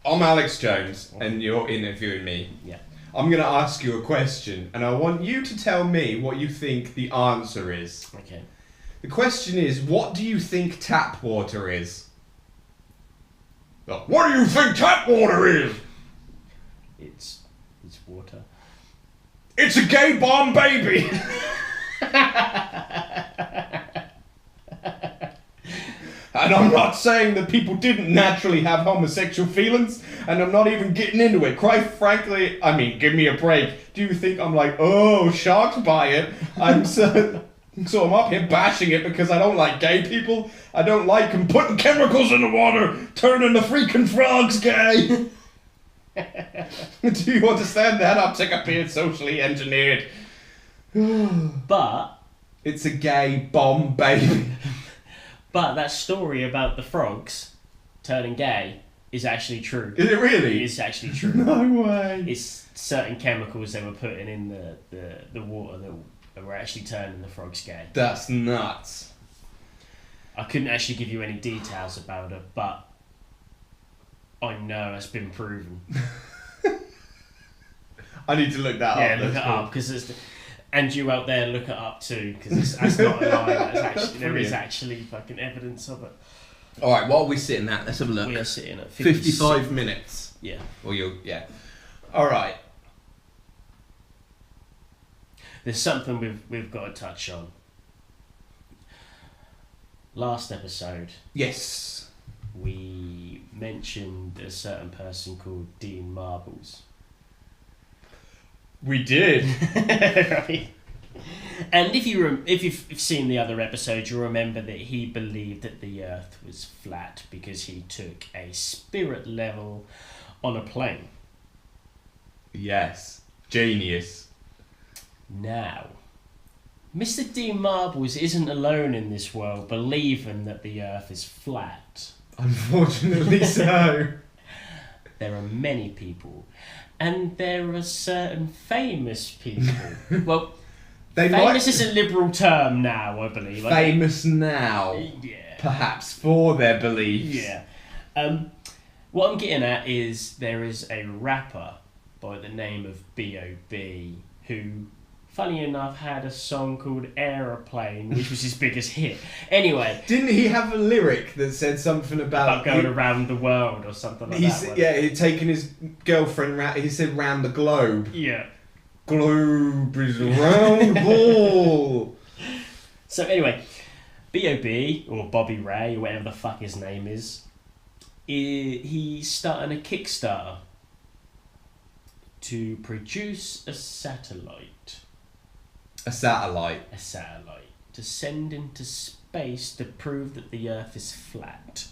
I'm Alex Jones, and you're interviewing me. Yeah. I'm going to ask you a question, and I want you to tell me what you think the answer is. Okay. The question is, what do you think tap water is? What do you think tap water is? It's water. It's a gay bomb baby! And I'm not saying that people didn't naturally have homosexual feelings, and I'm not even getting into it. Quite frankly, I mean, give me a break. Do you think I'm like, oh, shocked by it? So I'm up here bashing it because I don't like gay people. I don't like them putting chemicals in the water, turning the freaking frogs gay. Do you understand that? I'm sick of being socially engineered. But It's a gay bomb baby. But that story about the frogs turning gay is actually true. Is it really? It's actually true. No way. It's certain chemicals they were putting in the water that were actually turning the frogs gay. That's nuts. I couldn't actually give you any details about it, but I know it's been proven. I need to look that up. Yeah, look That's it cool. up, because and you out there, look it up too, because that's not a lie. That's actually, there is actually fucking evidence of it. All right, what are we sitting at? Let's have a look. We are sitting at 55 minutes. Yeah. Well, yeah. All right. There's something we've got to touch on. Last episode, Yes. we mentioned a certain person called Dean Marbles. We did. Right. And if you've seen the other episode, you'll remember that he believed that the Earth was flat because he took a spirit level on a plane. Yes. Genius. Now, Mr. Dean Marbles isn't alone in this world believing that the Earth is flat. Unfortunately so. There are many people, and there are certain famous people. Well, famous is a liberal term now, I believe. Famous now. Yeah. Perhaps for their beliefs. Yeah. What I'm getting at is there is a rapper by the name of B.o.B. who, funny enough, had a song called Aeroplane, which was his biggest hit. Anyway. Didn't he have a lyric that said something about going around the world or something like that? Yeah, he'd taken his girlfriend, he said round the globe. Yeah. Globe is a round ball. So anyway, B.o.B. or Bobby Ray or whatever the fuck his name is, he's starting a Kickstarter to produce a satellite. A satellite. A satellite to send into space to prove that the Earth is flat.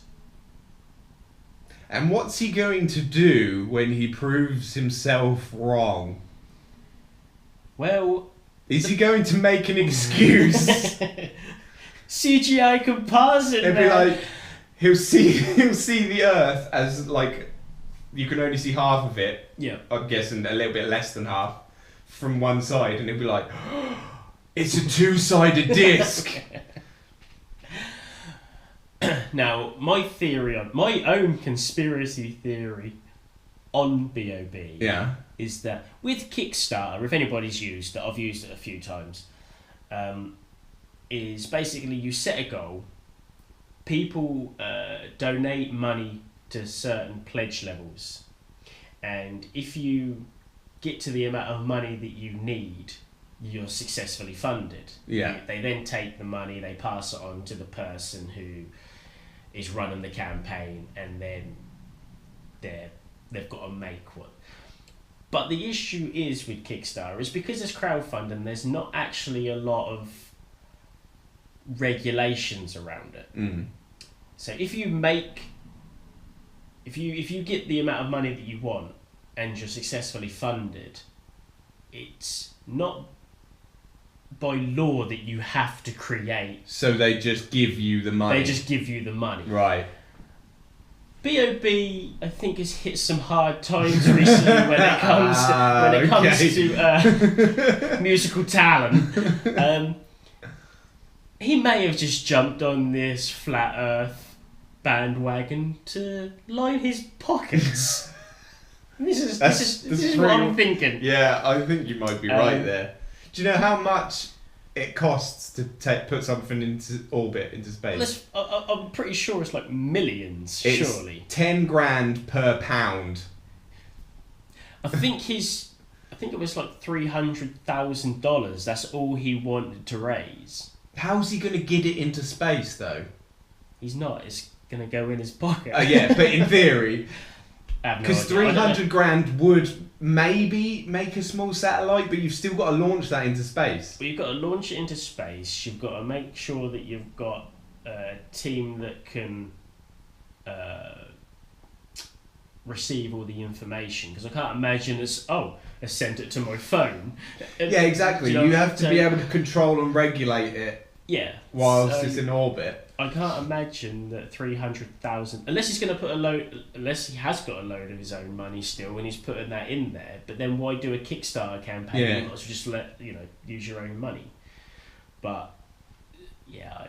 And what's he going to do when he proves himself wrong? Well, is he going to make an excuse? CGI composite. It'd be like he'll see the Earth as like you can only see half of it. Yeah. I'm guessing a little bit less than half from one side, and he'll be like, it's a two-sided disc. Now, my own conspiracy theory on B.o.B. Yeah. is that with Kickstarter, if anybody's used it, I've used it a few times, is basically you set a goal people donate money to certain pledge levels, and if you get to the amount of money that you need, you're successfully funded. Yeah. They then take the money, they pass it on to the person who is running the campaign, and then they've got to make one. But the issue is with Kickstarter is because there's crowdfunding, there's not actually a lot of regulations around it. So if you get the amount of money that you want and you're successfully funded, it's not by law that you have to create. So they just give you the money. They just give you the money. Right. B.o.b, I think, has hit some hard times recently when it comes to musical talent. He may have just jumped on this flat Earth bandwagon to line his pockets. This is what I'm thinking. Yeah, I think you might be right there. Do you know how much it costs to put something into orbit, into space? I'm pretty sure it's like millions, it's surely. 10 grand per pound. I think it was like $300,000. That's all he wanted to raise. How's he going to get it into space, though? He's not. It's going to go in his pocket. Yeah, but in theory... Because 300 grand would maybe make a small satellite, but you've still got to launch that into space. Well, you've got to launch it into space. You've got to make sure that you've got a team that can receive all the information. Because I can't imagine I sent it to my phone. Yeah, exactly. You have to be able to control and regulate it. Yeah. Whilst it's in orbit. I can't imagine that 300,000, unless he has got a load of his own money still, and he's putting that in there. But then why do a Kickstarter campaign? Yeah. You might as well just use your own money. But yeah,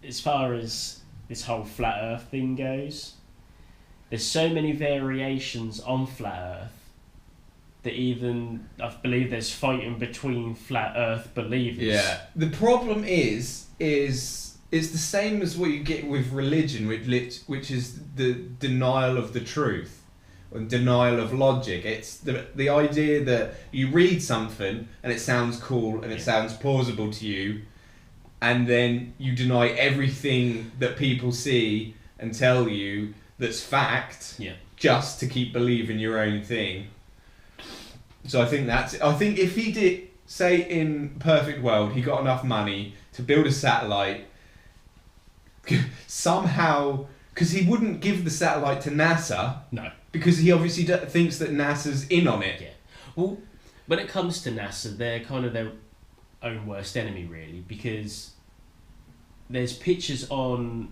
as far as this whole flat Earth thing goes, there's so many variations on flat Earth that even I believe there's fighting between flat Earth believers. Yeah. The problem is it's the same as what you get with religion, which is the denial of the truth or denial of logic. It's the idea that you read something and it sounds cool and it sounds plausible to you, and then you deny everything that people see and tell you that's fact, just to keep believing your own thing. So I think if he did, say in perfect world, he got enough money to build a satellite, somehow, because he wouldn't give the satellite to NASA. No. Because he obviously thinks that NASA's in on it. Yeah. Well, when it comes to NASA, they're kind of their own worst enemy, really, because there's pictures on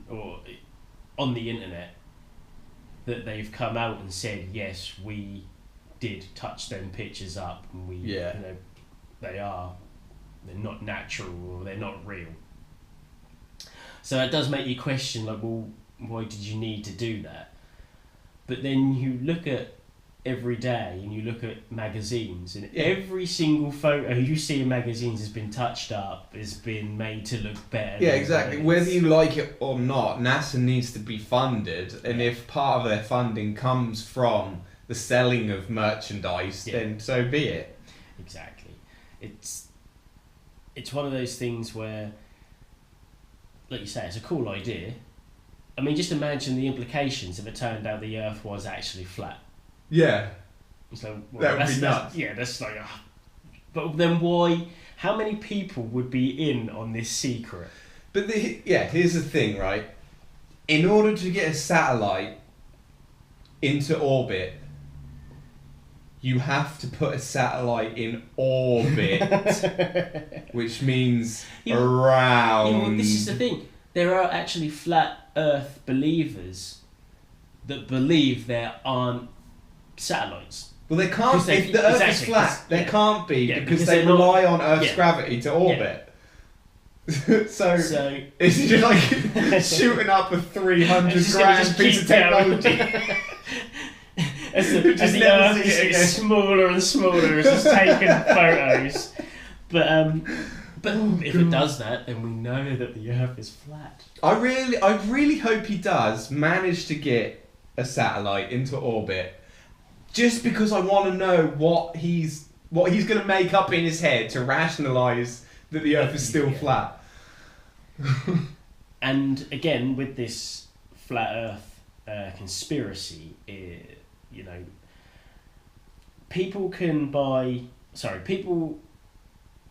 the internet that they've come out and said, yes, we did touch them pictures up, and they're not natural or they're not real. So it does make you question, like, well, why did you need to do that? But then you look at every day and you look at magazines, and every single photo you see in magazines has been touched up, has been made to look better. Yeah, exactly. Whether you like it or not, NASA needs to be funded, and if part of their funding comes from the selling of merchandise, then so be it. Exactly. It's one of those things where, like you say, it's a cool idea. I mean, just imagine the implications if it turned out the Earth was actually flat. Yeah. So that would be nuts. That's like... But then why... How many people would be in on this secret? But here's the thing, right? In order to get a satellite into orbit, you have to put a satellite in orbit, which means around... this is the thing. There are actually flat Earth believers that believe there aren't satellites. Well, they can't. If the Earth is flat, there can't be because they rely on Earth's gravity to orbit. So it's just like shooting up a 300 grand piece of technology. As the Earth just gets smaller and smaller, it's just taking photos. But But if it does that, then we know that the Earth is flat. I really hope he does manage to get a satellite into orbit, just because I want to know what he's going to make up in his head to rationalise that the Earth is still flat. And again, with this flat Earth conspiracy, you know, people can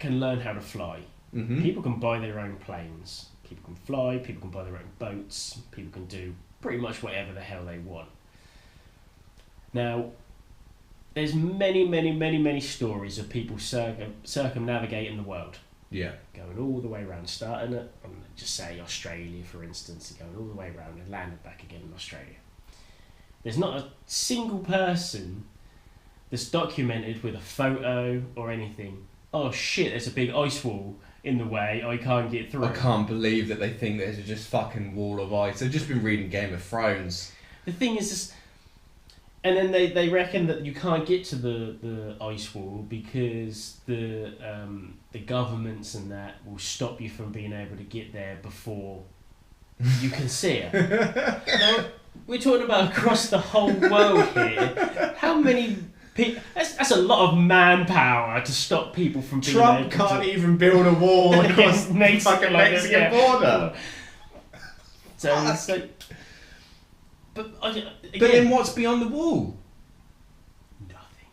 learn how to fly. Mm-hmm. People can buy their own planes. People can fly. People can buy their own boats. People can do pretty much whatever the hell they want. Now, there's many stories of people circumnavigating the world. Yeah. Going all the way around, starting at, just say Australia, for instance, and going all the way around and landing back again in Australia. There's not a single person that's documented with a photo or anything. Oh shit, there's a big ice wall in the way, I can't get through. I can't believe that they think there's just fucking wall of ice. They've just been reading Game of Thrones. The thing is this, and then they reckon that you can't get to the ice wall because the governments and that will stop you from being able to get there before you can see it. Now, we're talking about across the whole world here. How many people? That's a lot of manpower to stop people from being Trump able can't to... even build a wall across the fucking Mexican border. So it's like... But then what's beyond the wall? Nothing.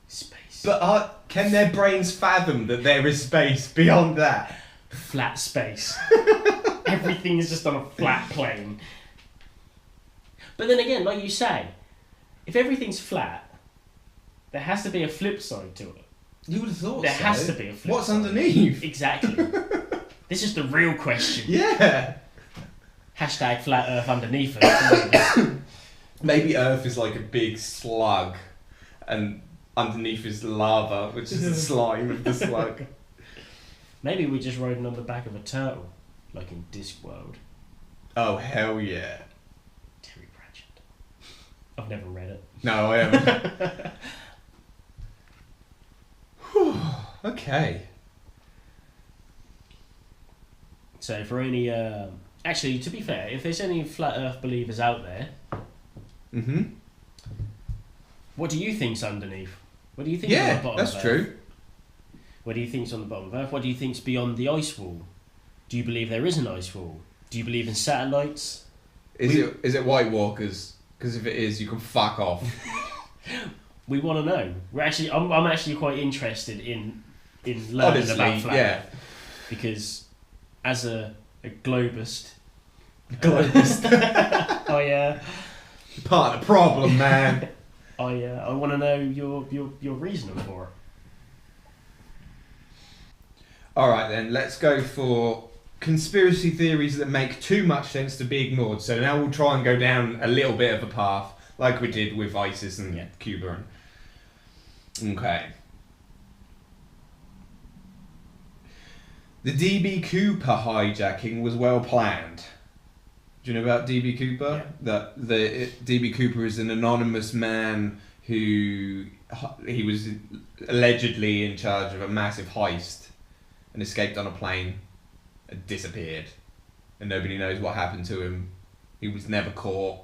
Space. But can their brains fathom that there is space beyond that? Flat space. Everything is just on a flat plane. But then again, like you say, if everything's flat, there has to be a flip side to it. You would have thought there so. has to be a flip What's side. underneath? Exactly. This is the real question. Yeah. Hashtag flat earth underneath us. Maybe Earth is like a big slug and underneath is lava, which is the slime of the slug. Maybe we're just riding on the back of a turtle, like in Discworld. Oh, hell yeah. Terry Pratchett. I've never read it. No, I haven't. Okay. So for any... actually, to be fair, if there's any flat earth believers out there... Mm-hmm. What do you think's underneath? What do you think on the bottom of Earth? Yeah, that's true. What do you think's on the bottom of Earth? What do you think's beyond the ice wall? Do you believe there is an ice wall? Do you believe in satellites? Is it White Walkers? Because if it is, you can fuck off. We want to know. I'm actually quite interested in learning about flat Earth. Because as a globist. Oh yeah. Part of the problem, man. I want to know your reasoning for it. Alright then, let's go for conspiracy theories that make too much sense to be ignored. So now we'll try and go down a little bit of a path, like we did with ISIS and Cuba. Okay. The DB Cooper hijacking was well planned. Do you know about DB Cooper? Yeah. DB Cooper is an anonymous man he was allegedly in charge of a massive heist and escaped on a plane and disappeared. And nobody knows what happened to him. He was never caught.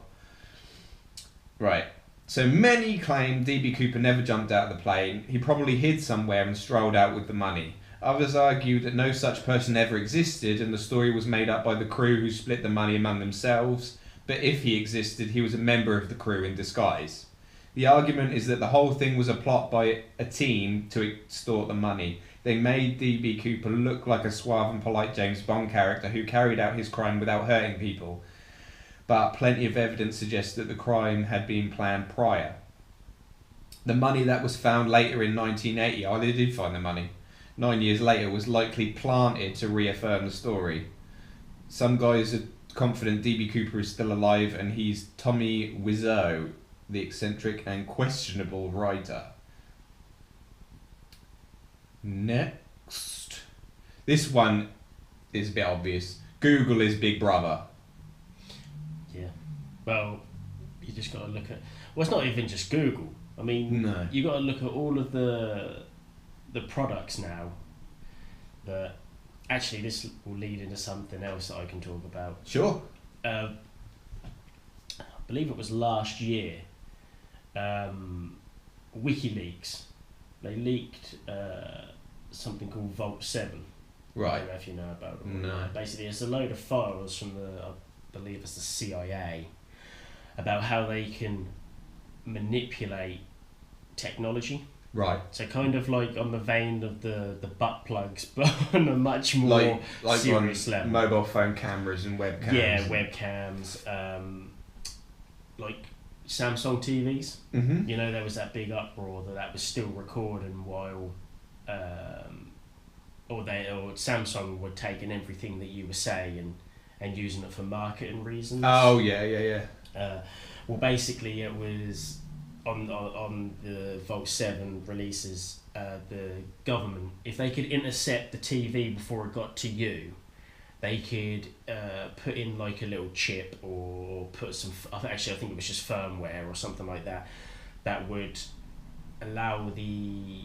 Right. So many claim DB Cooper never jumped out of the plane. He probably hid somewhere and strolled out with the money. Others argue that no such person ever existed and the story was made up by the crew who split the money among themselves. But if he existed, he was a member of the crew in disguise. The argument is that the whole thing was a plot by a team to extort the money. They made DB Cooper look like a suave and polite James Bond character who carried out his crime without hurting people. But plenty of evidence suggests that the crime had been planned prior. The money that was found later in 1980, they did find the money, 9 years later, was likely planted to reaffirm the story. Some guys are confident DB Cooper is still alive and he's Tommy Wiseau, the eccentric and questionable writer. Next. This one is a bit obvious. Google is Big Brother. Yeah. Well, you just got to look at... Well, it's not even just Google. I mean, No. You got to look at all of the products now that actually, this will lead into something else that I can talk about. Sure. I believe it was last year. WikiLeaks, they leaked something called Vault 7. I Right. don't know if you know about it. No. Basically, it's a load of files from I believe it's the CIA, about how they can manipulate technology. Right. So kind of like on the vein of the butt plugs, but on a much more Like serious on level. mobile phone cameras and webcams. Yeah, webcams, like Samsung TVs. Mm-hmm. You know, there was that big uproar that was still recording while, or Samsung were taking everything that you were saying and using it for marketing reasons. Oh yeah. Well, basically, it was on the Vault 7 releases. The government, if they could intercept the TV before it got to you, they could put in like a little chip or put some. Actually, I think it was just firmware or something like that. That would allow the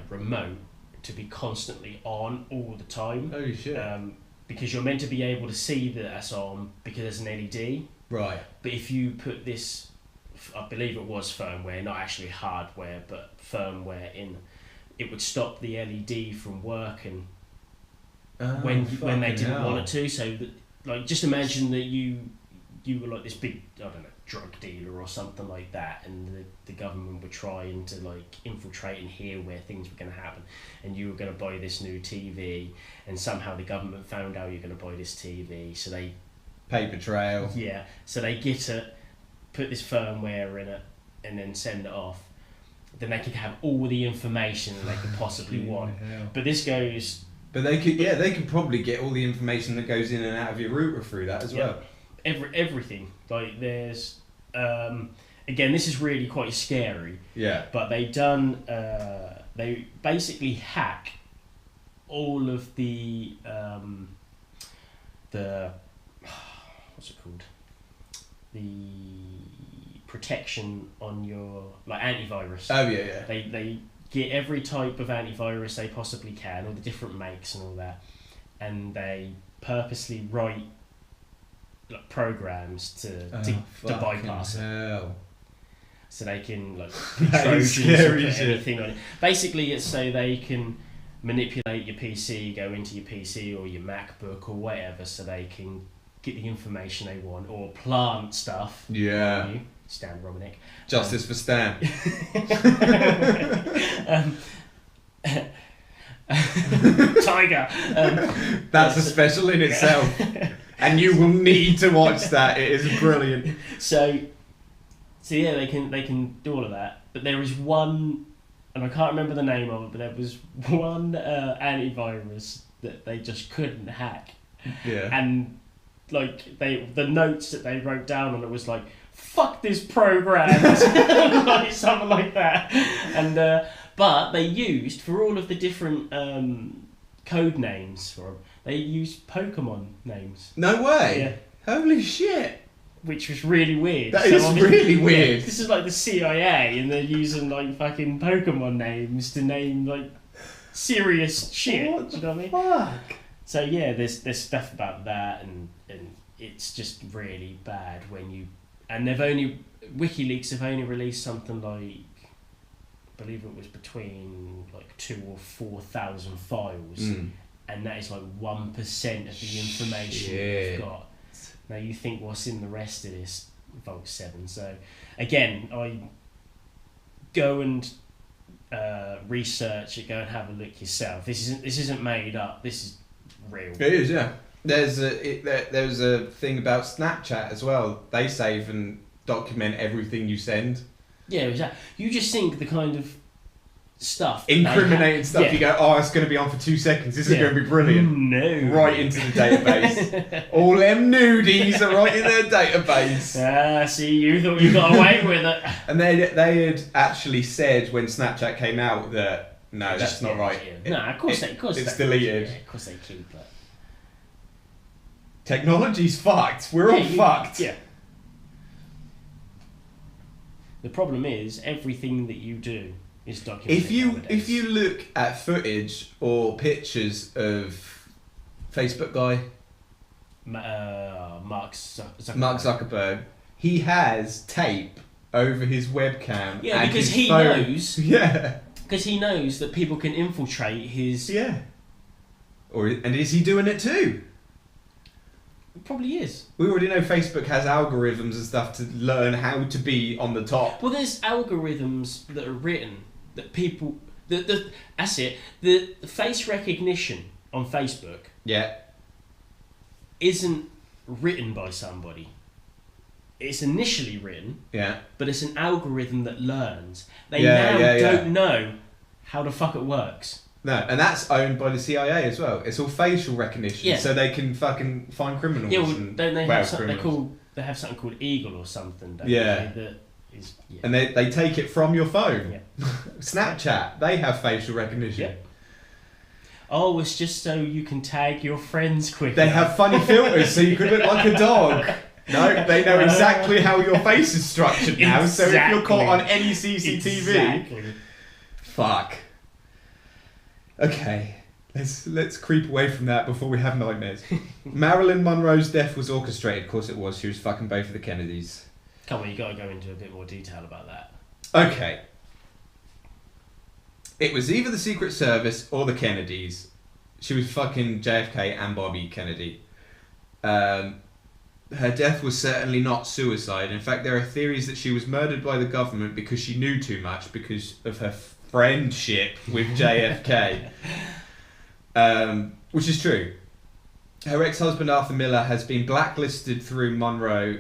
remote to be constantly on all the time. Holy shit. Because you're meant to be able to see that that's on because there's an LED. Right. But if you put this, I believe it was firmware, not actually hardware, but firmware in, it would stop the LED from working when they didn't want it to. So, like, just imagine that you were like this big, I don't know, drug dealer or something like that, and the government were trying to like infiltrate and hear where things were going to happen, and you were going to buy this new TV, and somehow the government found out you're going to buy this TV, so they Paper trail. Yeah, so they get it, put this firmware in it, and then send it off. Then they could have all the information that they could possibly want. But this goes. But they could probably get all the information that goes in and out of your router through that as well. Everything. Like there's, again, this is really quite scary. Yeah. But they basically hack all of the what's it called? The protection on your, like, antivirus. Oh yeah. They get every type of antivirus they possibly can, all the different makes and all that, and they purposely write like programs to bypass it. Hell. So they can like That is Trojans or scary put shit. anything on it. Basically, it's so they can manipulate your PC, go into your PC or your MacBook or whatever, so they can get the information they want or plant stuff. Yeah. On you. Stan Romanek. Justice for Stan. Tiger. That's a special in itself. And you will need to watch that. It is brilliant. So yeah, they can do all of that. But there is one, and I can't remember the name of it, but there was one antivirus that they just couldn't hack. Yeah. And like the notes that they wrote down on it was like, fuck this program, like something like that. And but they used, for all of the different code names for them, they used Pokemon names. No way. Yeah. Holy shit. Which was really weird. That is really weird. This is like the CIA, and they're using like fucking Pokemon names to name like serious shit. What do you know what I mean? Fuck. So yeah, there's stuff about that, and it's just really bad when you. And WikiLeaks have only released something like, I believe it was between like 2,000 or 4,000 files, and that is like 1% of the information you've got. Now you think what's in the rest of this Vault 7. So again, I go and research it, go and have a look yourself. This isn't made up. This is real. It is, yeah. There's a thing about Snapchat as well. They save and document everything you send. Yeah, exactly. You just think the kind of stuff, incriminating stuff. Yeah. You go, oh, it's going to be on for 2 seconds. This is going to be brilliant. No. Right into the database. All them nudies are right in their database. See, you thought you got away with it. And they had actually said when Snapchat came out that no, that's not right. No, of course it's deleted. Yeah, of course they keep it. Technology's fucked. We're all fucked. Yeah. The problem is everything that you do is documented. If you look at footage or pictures of Facebook guy, Mark Zuckerberg. Mark Zuckerberg, he has tape over his webcam. Yeah, and because his he phone. knows. Yeah. Because he knows that people can infiltrate his. Yeah. And is he doing it too? It probably is. We already know Facebook has algorithms and stuff to learn how to be on the top. Well, there's algorithms that are written that people. That's it. The face recognition on Facebook Yeah. isn't written by somebody. It's initially written, Yeah. but it's an algorithm that learns. They Yeah, now yeah. don't know how the fuck it works. No, and that's owned by the CIA as well. It's all facial recognition, Yeah. so they can fucking find criminals. Yeah, well, and, don't they well, have something criminals. they have something called Eagle or something, don't Yeah. they? That is, yeah. And they take it from your phone. Yeah. Snapchat, they have facial recognition. Yeah. Oh, it's just so you can tag your friends quicker. They have funny filters so you could look like a dog. No, they know exactly how your face is structured now, so if you're caught on any CCTV... Exactly. Fuck. Okay, let's creep away from that before we have nightmares. Marilyn Monroe's death was orchestrated. Of course it was. She was fucking both of the Kennedys. Come on, you got to go into a bit more detail about that. Okay. It was either the Secret Service or the Kennedys. She was fucking JFK and Bobby Kennedy. Her death was certainly not suicide. In fact, there are theories that she was murdered by the government because she knew too much because of her friendship with JFK. Which is true. Her ex-husband Arthur Miller has been blacklisted through Monroe.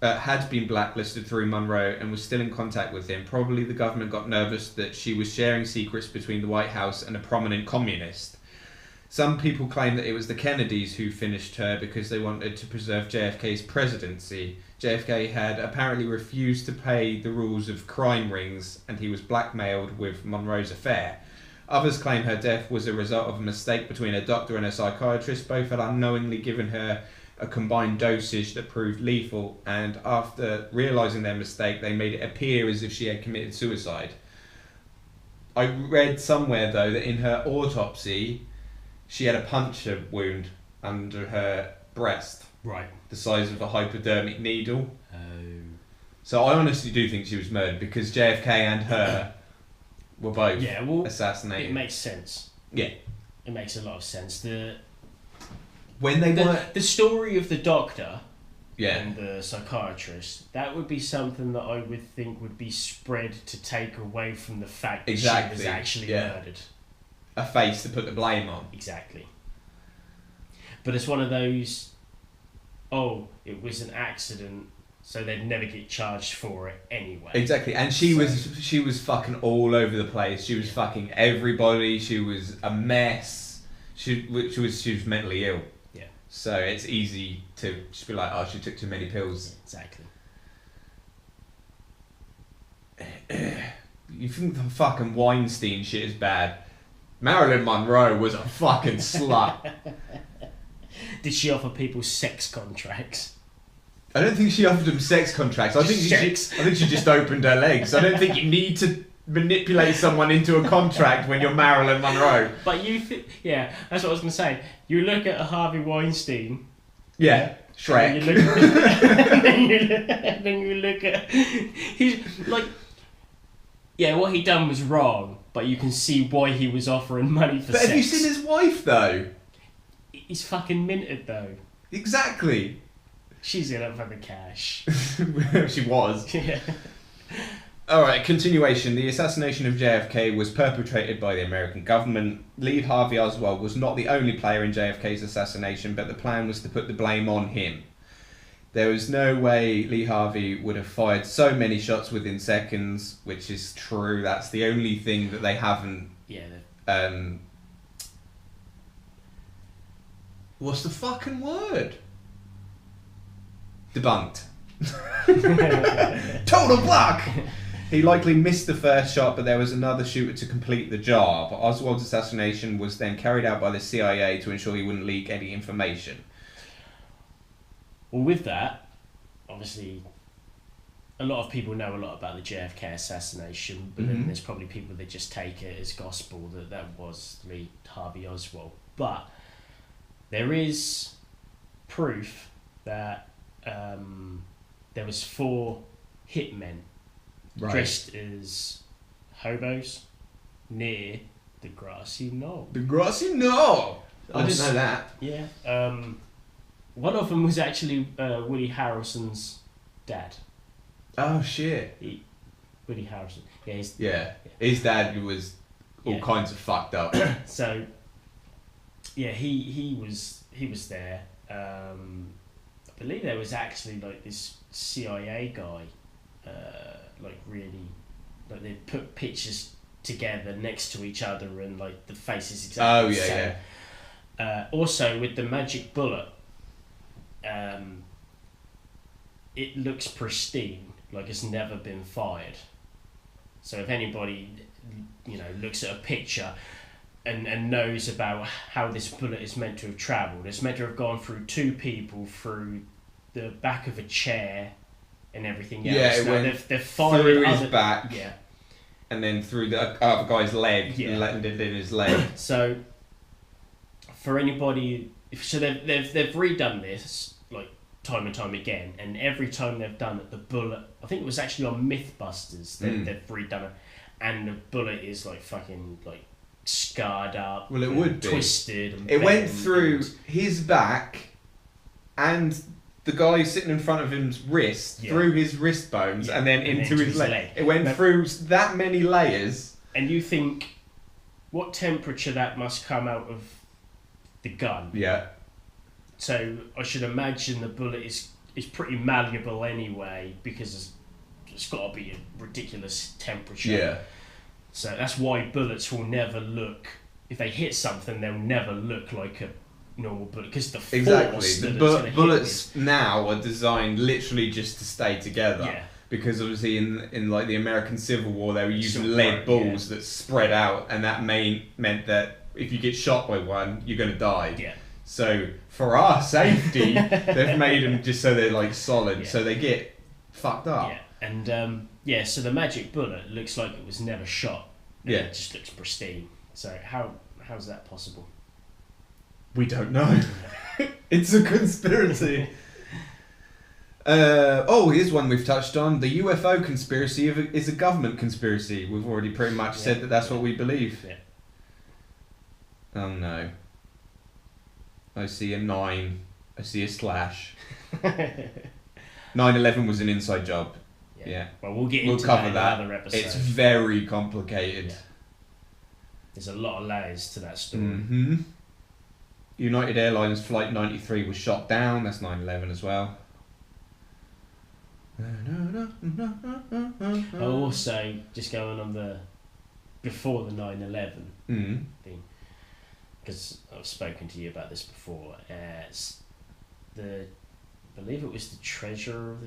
Had been blacklisted through Monroe and was still in contact with him. Probably the government got nervous that she was sharing secrets between the White House and a prominent communist. Some people claim that it was the Kennedys who finished her because they wanted to preserve JFK's presidency. JFK had apparently refused to pay the rules of crime rings and he was blackmailed with Monroe's affair. Others claim her death was a result of a mistake between a doctor and a psychiatrist. Both had unknowingly given her a combined dosage that proved lethal, and after realising their mistake, they made it appear as if she had committed suicide. I read somewhere, though, that in her autopsy, she had a puncture wound under her breast, Right. the size of a hypodermic needle. Oh. So I honestly do think she was murdered because JFK and her were both assassinated. It makes sense. Yeah. It makes a lot of sense. When they were... The story of the doctor Yeah. and the psychiatrist, that would be something that I would think would be spread to take away from the fact that she was actually murdered. A face to put the blame on. Exactly. But it's one of those, it was an accident, so they'd never get charged for it anyway. Exactly, and she was fucking all over the place. She was fucking everybody. She was a mess. She was mentally ill. Yeah. So it's easy to just be like, oh, she took too many pills. Exactly. You think the fucking Weinstein shit is bad? Marilyn Monroe was a fucking slut. Did she offer people sex contracts? I don't think she offered them sex contracts. I think she just opened her legs. I don't think you need to manipulate someone into a contract when you're Marilyn Monroe. But yeah, that's what I was going to say. You look at Harvey Weinstein. Yeah, Shrek. And then you look at... He's like... Yeah, what he done was wrong, but you can see why he was offering money for sex. But have you seen his wife, though? He's fucking minted, though. Exactly. She's in it for the cash. She was. Yeah. Alright, continuation. The assassination of JFK was perpetrated by the American government. Lee Harvey Oswald was not the only player in JFK's assassination, but the plan was to put the blame on him. There was no way Lee Harvey would have fired so many shots within seconds, which is true. That's the only thing that they haven't... Yeah. What's the fucking word? Debunked. Total block! He likely missed the first shot, but there was another shooter to complete the job. Oswald's assassination was then carried out by the CIA to ensure he wouldn't leak any information. Well, with that, obviously, a lot of people know a lot about the JFK assassination, but then there's probably people that just take it as gospel that was Lee Harvey Oswald. But There is proof that there was 4 hitmen dressed as hobos near the grassy knoll. The grassy knoll. I didn't know that. Yeah. One of them was actually Woody Harrelson's dad. Oh shit. Woody Harrelson. His dad was all kinds of fucked up. So, yeah, he was there. I believe there was actually like this CIA guy, like really, like they put pictures together next to each other and like the faces exactly the same. Also with the magic bullet, it looks pristine, like it's never been fired. So if anybody, looks at a picture and knows about how this bullet is meant to have travelled, it's meant to have gone through 2 people, through the back of a chair and everything else. Yeah, it went they've fired through his back. Yeah. And then through the other guy's leg, Yeah. landed in his leg. So, for anybody, they've redone this like time and time again, and every time they've done it, the bullet. I think it was actually on MythBusters that they've redone it, and the bullet is like fucking like scarred up. Well, it would be twisted. And it went bent through his back, and the guy sitting in front of him's wrist, through his wrist bones, and then into his leg. It went through that many layers. And you think, what temperature that must come out of the gun? Yeah. So I should imagine the bullet is pretty malleable anyway, because it's got to be a ridiculous temperature. Yeah. So that's why bullets will never look, if they hit something, they'll never look like a normal bullet, because the force the that bullets now are designed literally just to stay together. Yeah. Because obviously in like the American Civil War, they were using lead balls that spread out, and that meant that if you get shot by one, you're going to die. Yeah. So for our safety, they've made them just so they're like solid, so they get fucked up. Yeah. And so the magic bullet looks like it was never shot. Yeah. It just looks pristine. So how's that possible? We don't know. It's a conspiracy. Here's one we've touched on. The UFO conspiracy is a government conspiracy. We've already pretty much said that that's what we believe. Yeah. Oh no. I see a 9. I see a slash. 9/11 was an inside job. Yeah. Well, we'll get into cover that in another episode. It's very complicated. Yeah. There's a lot of layers to that story. Mm-hmm. United Airlines Flight 93 was shot down. That's 9/11 as well. Also, just going on before the 9/11 thing, because I've spoken to you about this before. I believe it was the treasurer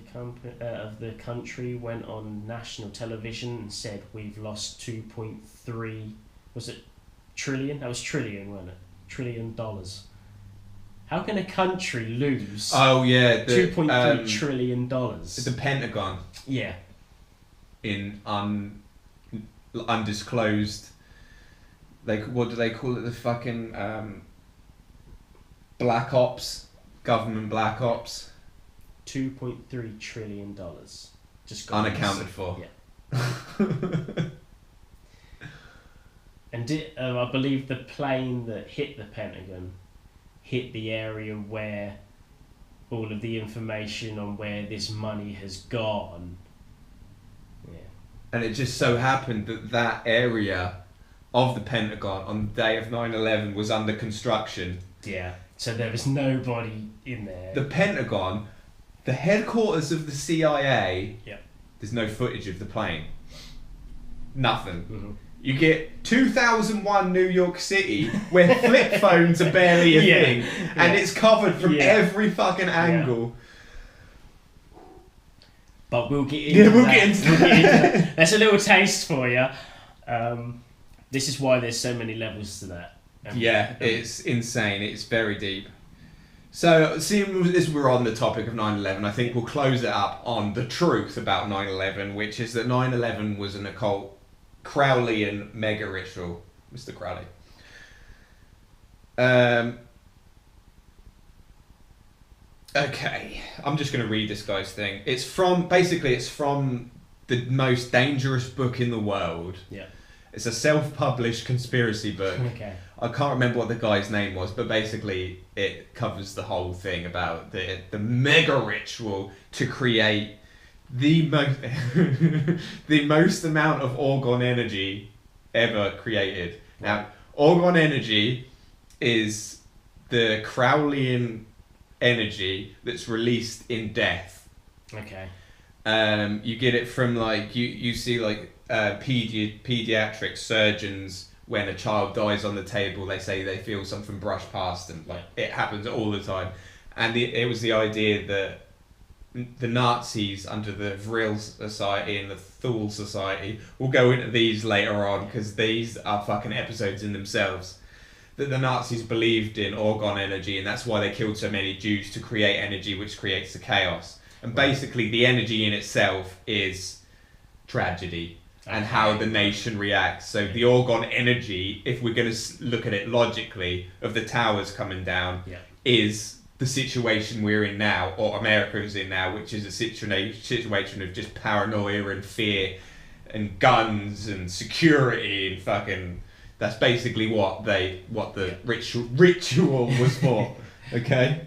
of the country went on national television and said we've lost 2.3. Was it trillion? That was trillion, wasn't it? $1 trillion. How can a country lose? Oh yeah, $2.3 trillion. The Pentagon. Yeah. In undisclosed. What do they call it? The fucking black ops, government black ops. $2.3 trillion. Just unaccounted for. Yeah. And I believe the plane that hit the Pentagon hit the area where all of the information on where this money has gone. Yeah. And it just so happened that area of the Pentagon on the day of 9/11 was under construction. Yeah. So there was nobody in there. The Pentagon, the headquarters of the CIA. Yeah. There's no footage of the plane. Nothing. Mm-hmm. You get 2001 New York City, where flip phones are barely a thing, and it's covered from every fucking angle. But we'll get into We'll get into that. That's a little taste for you. This is why there's so many levels to that. It's insane. It's very deep. So, seeing as we're on the topic of 9/11, I think we'll close it up on the truth about 9/11, which is that 9/11 was an occult Crowleyan mega ritual. Mr. Crowley. Okay, I'm just going to read this guy's thing. It's from the most dangerous book in the world. Yeah. It's a self-published conspiracy book. Okay. I can't remember what the guy's name was, but basically it covers the whole thing about the mega ritual to create the most the most amount of orgone energy ever created. Now, orgone energy is the Crowleyan energy that's released in death. Okay. You get it from like you see like pediatric surgeons. When a child dies on the table, they say they feel something brush past them. Like it happens all the time, and it was the idea that the Nazis under the Vril Society and the Thule Society, we'll go into these later on because these are fucking episodes in themselves. That the Nazis believed in orgone energy, and that's why they killed so many Jews, to create energy which creates the chaos. And basically, the energy in itself is tragedy. And how the nation reacts. So the orgone energy, if we're going to look at it logically, of the towers coming down, is the situation we're in now, or America is in now, which is a situation of just paranoia and fear and guns and security and fucking... That's basically what the ritual was for. Okay?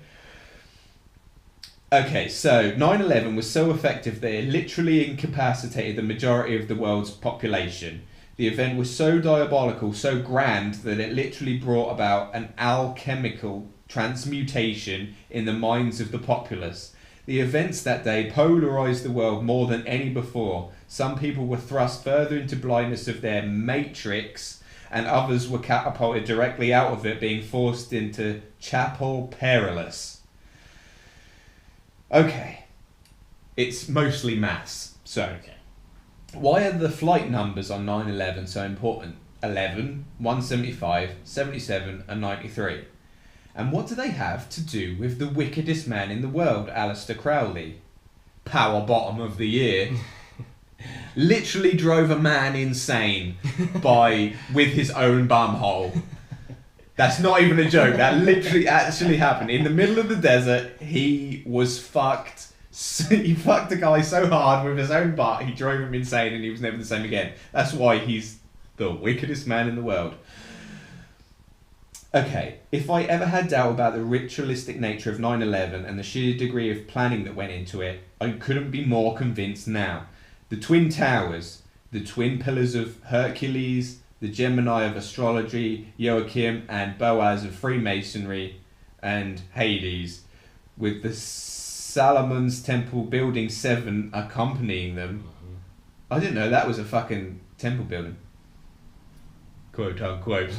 Okay, so 9/11 was so effective that it literally incapacitated the majority of the world's population. The event was so diabolical, so grand, that it literally brought about an alchemical transmutation in the minds of the populace. The events that day polarized the world more than any before. Some people were thrust further into blindness of their matrix, and others were catapulted directly out of it, being forced into chapel perilous. Okay, it's mostly maths. So, why are the flight numbers on 9/11 so important? 11, 175, 77 and 93. And what do they have to do with the wickedest man in the world, Aleister Crowley? Power bottom of the year. Literally drove a man insane with his own bumhole. That's not even a joke. That literally actually happened. In the middle of the desert, he was fucked. He fucked a guy so hard with his own butt, he drove him insane and he was never the same again. That's why he's the wickedest man in the world. Okay, if I ever had doubt about the ritualistic nature of 9/11 and the sheer degree of planning that went into it, I couldn't be more convinced now. The Twin Towers, the twin pillars of Hercules, the Gemini of astrology, Joachim and Boaz of Freemasonry, and Hades, with the Solomon's Temple Building 7 accompanying them. I didn't know that was a fucking temple building. Quote unquote.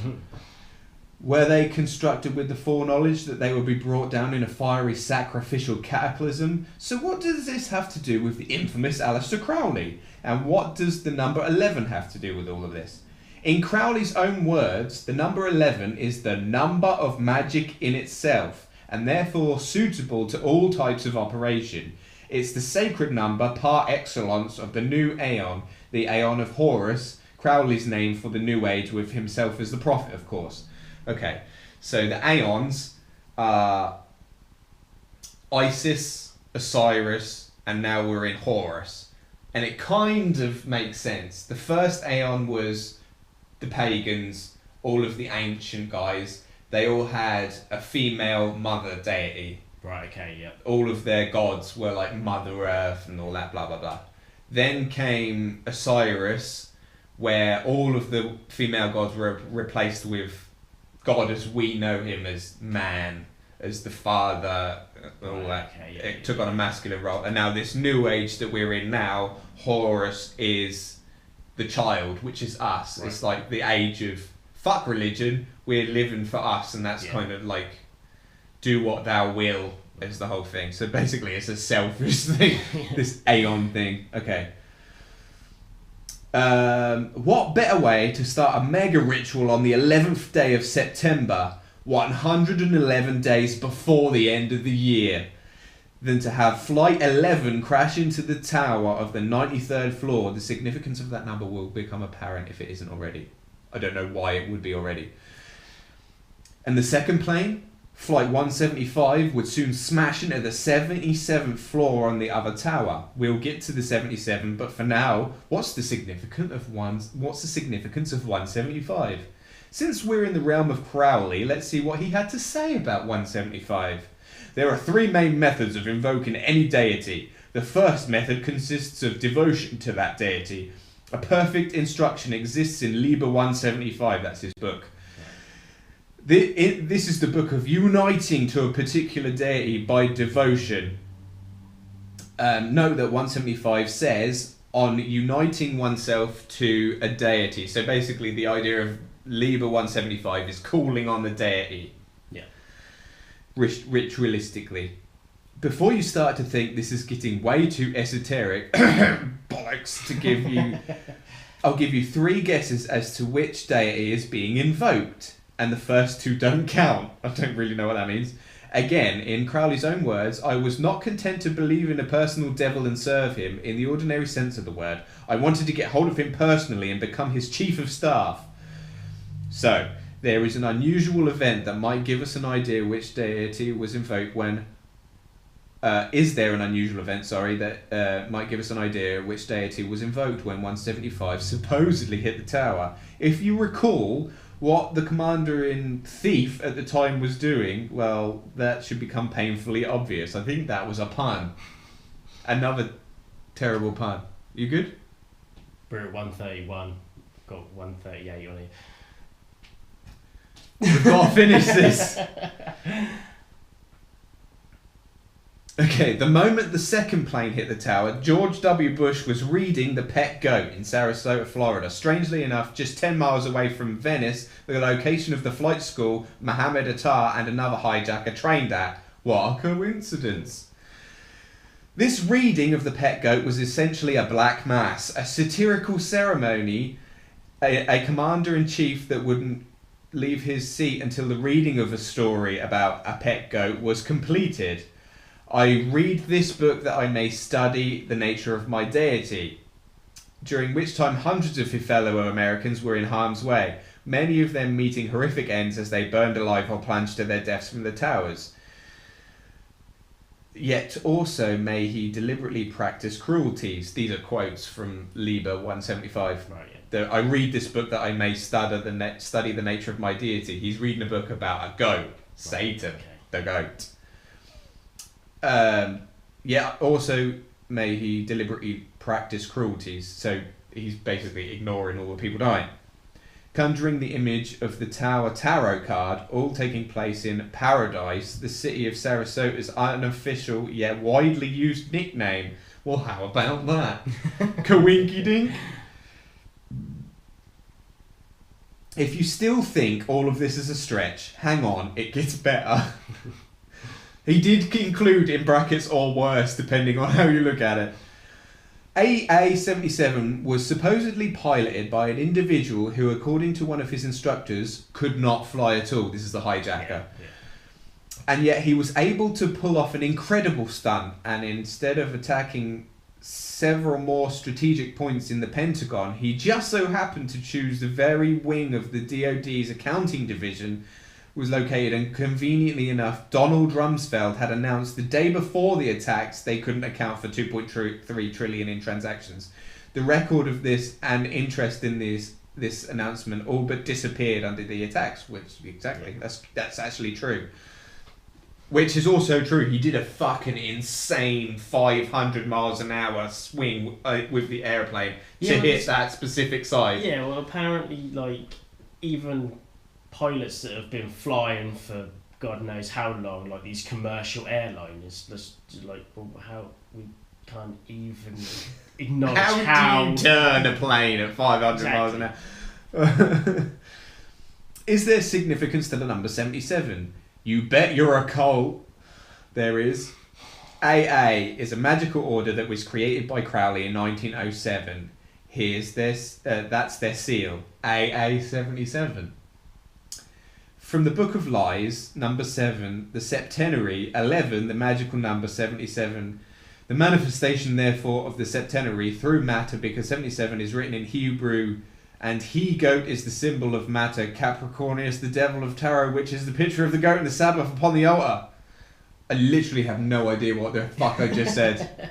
Were they constructed with the foreknowledge that they would be brought down in a fiery sacrificial cataclysm? So what does this have to do with the infamous Aleister Crowley? And what does the number 11 have to do with all of this? In Crowley's own words, the number 11 is the number of magic in itself, and therefore suitable to all types of operation. It's the sacred number par excellence of the new Aeon, the Aeon of Horus, Crowley's name for the New Age, with himself as the prophet, of course. Okay, so the Aeons are Isis, Osiris, and now we're in Horus. And it kind of makes sense. The first Aeon was the pagans, all of the ancient guys. They all had a female mother deity. Right, okay, yeah. All of their gods were like Mother Earth and all that, blah, blah, blah. Then came Osiris, where all of the female gods were replaced with God as we know him, as man, as the father, all that. Okay, It took on a masculine role. And now this new age that we're in now, Horus is the child, which is us. Right. It's like the age of fuck religion, we're living for us, and that's kind of like do what thou will is the whole thing. So basically it's a selfish thing, this Aeon thing. Okay. What better way to start a mega ritual on the 11th day of September, 111 days before the end of the year, than to have Flight 11 crash into the tower of the 93rd floor? The significance of that number will become apparent if it isn't already. I don't know why it would be already. And the second plane, Flight 175 would soon smash into the 77th floor on the other tower. We'll get to the 77, but for now, what's the significance of 175? Since we're in the realm of Crowley, let's see what he had to say about 175. There are 3 main methods of invoking any deity. The first method consists of devotion to that deity. A perfect instruction exists in Liber 175, that's his book. This is the book of uniting to a particular deity by devotion. Note that 175 says on uniting oneself to a deity. So basically the idea of Liber 175 is calling on the deity. Yeah. Ritualistically. Before you start to think this is getting way too esoteric, bollocks, to give you, I'll give you 3 guesses as to which deity is being invoked. And the first 2 don't count. I don't really know what that means. Again, in Crowley's own words, I was not content to believe in a personal devil and serve him in the ordinary sense of the word. I wanted to get hold of him personally and become his chief of staff. So, there is an unusual event that might give us an idea which deity was invoked when... is there an unusual event, that might give us an idea which deity was invoked when 175 supposedly hit the tower? If you recall what the commander-in-chief at the time was doing, well, that should become painfully obvious. I think that was a pun. Another terrible pun. You good? We're at 131. Got 138 on it. We've got to finish this. Okay, the moment the second plane hit the tower, George W. Bush was reading The Pet Goat in Sarasota, Florida. Strangely enough, just 10 miles away from Venice, the location of the flight school Mohammed Attar and another hijacker trained at. What a coincidence. This reading of The Pet Goat was essentially a black mass, a satirical ceremony, a commander-in-chief that wouldn't leave his seat until the reading of a story about a pet goat was completed. I read this book that I may study the nature of my deity, during which time hundreds of his fellow Americans were in harm's way, many of them meeting horrific ends as they burned alive or plunged to their deaths from the towers. Yet also may he deliberately practice cruelties. These are quotes from Liber 175. Right, yeah. I read this book that I may study the nature of my deity. He's reading a book about a goat, Satan, okay. the goat. Also may he deliberately practice cruelties, so he's basically ignoring all the people dying. Conjuring the image of the Tower Tarot card, all taking place in Paradise, the city of Sarasota's unofficial yet widely used nickname. Well, how about that? Kawinky dink? If you still think all of this is a stretch, hang on, it gets better. He did include in brackets or worse, depending on how you look at it. AA-77 was supposedly piloted by an individual who, according to one of his instructors, could not fly at all. This is the hijacker. Yeah. And yet he was able to pull off an incredible stunt, and instead of attacking several more strategic points in the Pentagon, he just so happened to choose the very wing of the DoD's accounting division was located, and conveniently enough, Donald Rumsfeld had announced the day before the attacks they couldn't account for 2.3 trillion in transactions. The record of this and interest in this announcement all but disappeared under the attacks, which exactly, that's actually true. Which is also true. He did a fucking insane 500 miles an hour swing with the airplane to hit that specific side. Yeah, well, apparently, like, even pilots that have been flying for God knows how long, like these commercial airliners, just like, well, how we can't even acknowledge how do you turn a plane at 500 miles an hour? Is there significance to the number 77? You bet you're a cult. There is. AA is a magical order that was created by Crowley in 1907. Here's this. That's their seal. AA-77. From the Book of Lies, number 7, the septenary, 11, the magical number 77. The manifestation, therefore, of the septenary through matter, because 77 is written in Hebrew And he-goat is the symbol of matter. Capricornius, the devil of tarot, which is the picture of the goat and the Sabbath upon the altar. I literally have no idea what the fuck I just said.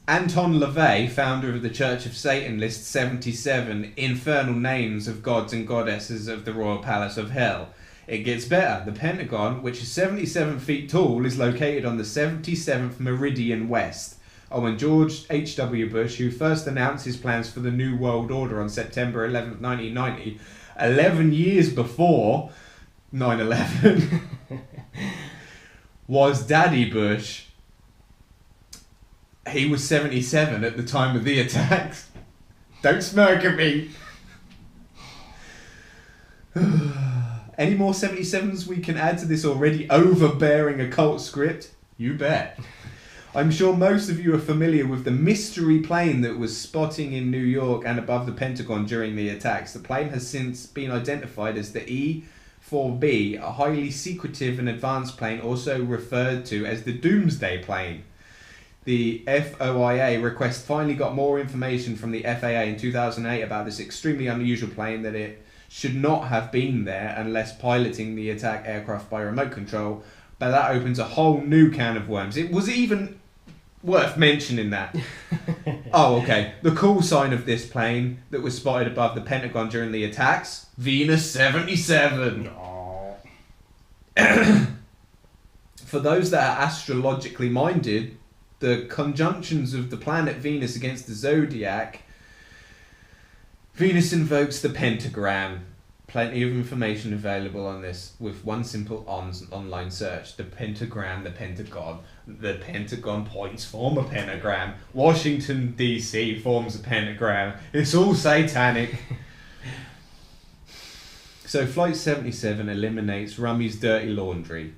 Anton LaVey, founder of the Church of Satan, lists 77 infernal names of gods and goddesses of the Royal Palace of Hell. It gets better. The Pentagon, which is 77 feet tall, is located on the 77th meridian west. Oh, and George H.W. Bush, who first announced his plans for the New World Order on September 11th, 1990, 11 years before 9/11, was Daddy Bush. He was 77 at the time of the attacks. Don't smirk at me. Any more 77s we can add to this already overbearing occult script? You bet. I'm sure most of you are familiar with the mystery plane that was spotting in New York and above the Pentagon during the attacks. The plane has since been identified as the E-4B, a highly secretive and advanced plane also referred to as the Doomsday Plane. The FOIA request finally got more information from the FAA in 2008 about this extremely unusual plane, that it should not have been there unless piloting the attack aircraft by remote control, but that opens a whole new can of worms. It was even worth mentioning that. Oh, okay. The call sign of this plane that was spotted above the Pentagon during the attacks, Venus 77. For those that are astrologically minded, the conjunctions of the planet Venus against the zodiac, Venus invokes the pentagram. Plenty of information available on this with one simple online search. The pentagram, the Pentagon. The Pentagon points form a pentagram. Washington, D.C. forms a pentagram. It's all satanic. So Flight 77 eliminates Rummy's dirty laundry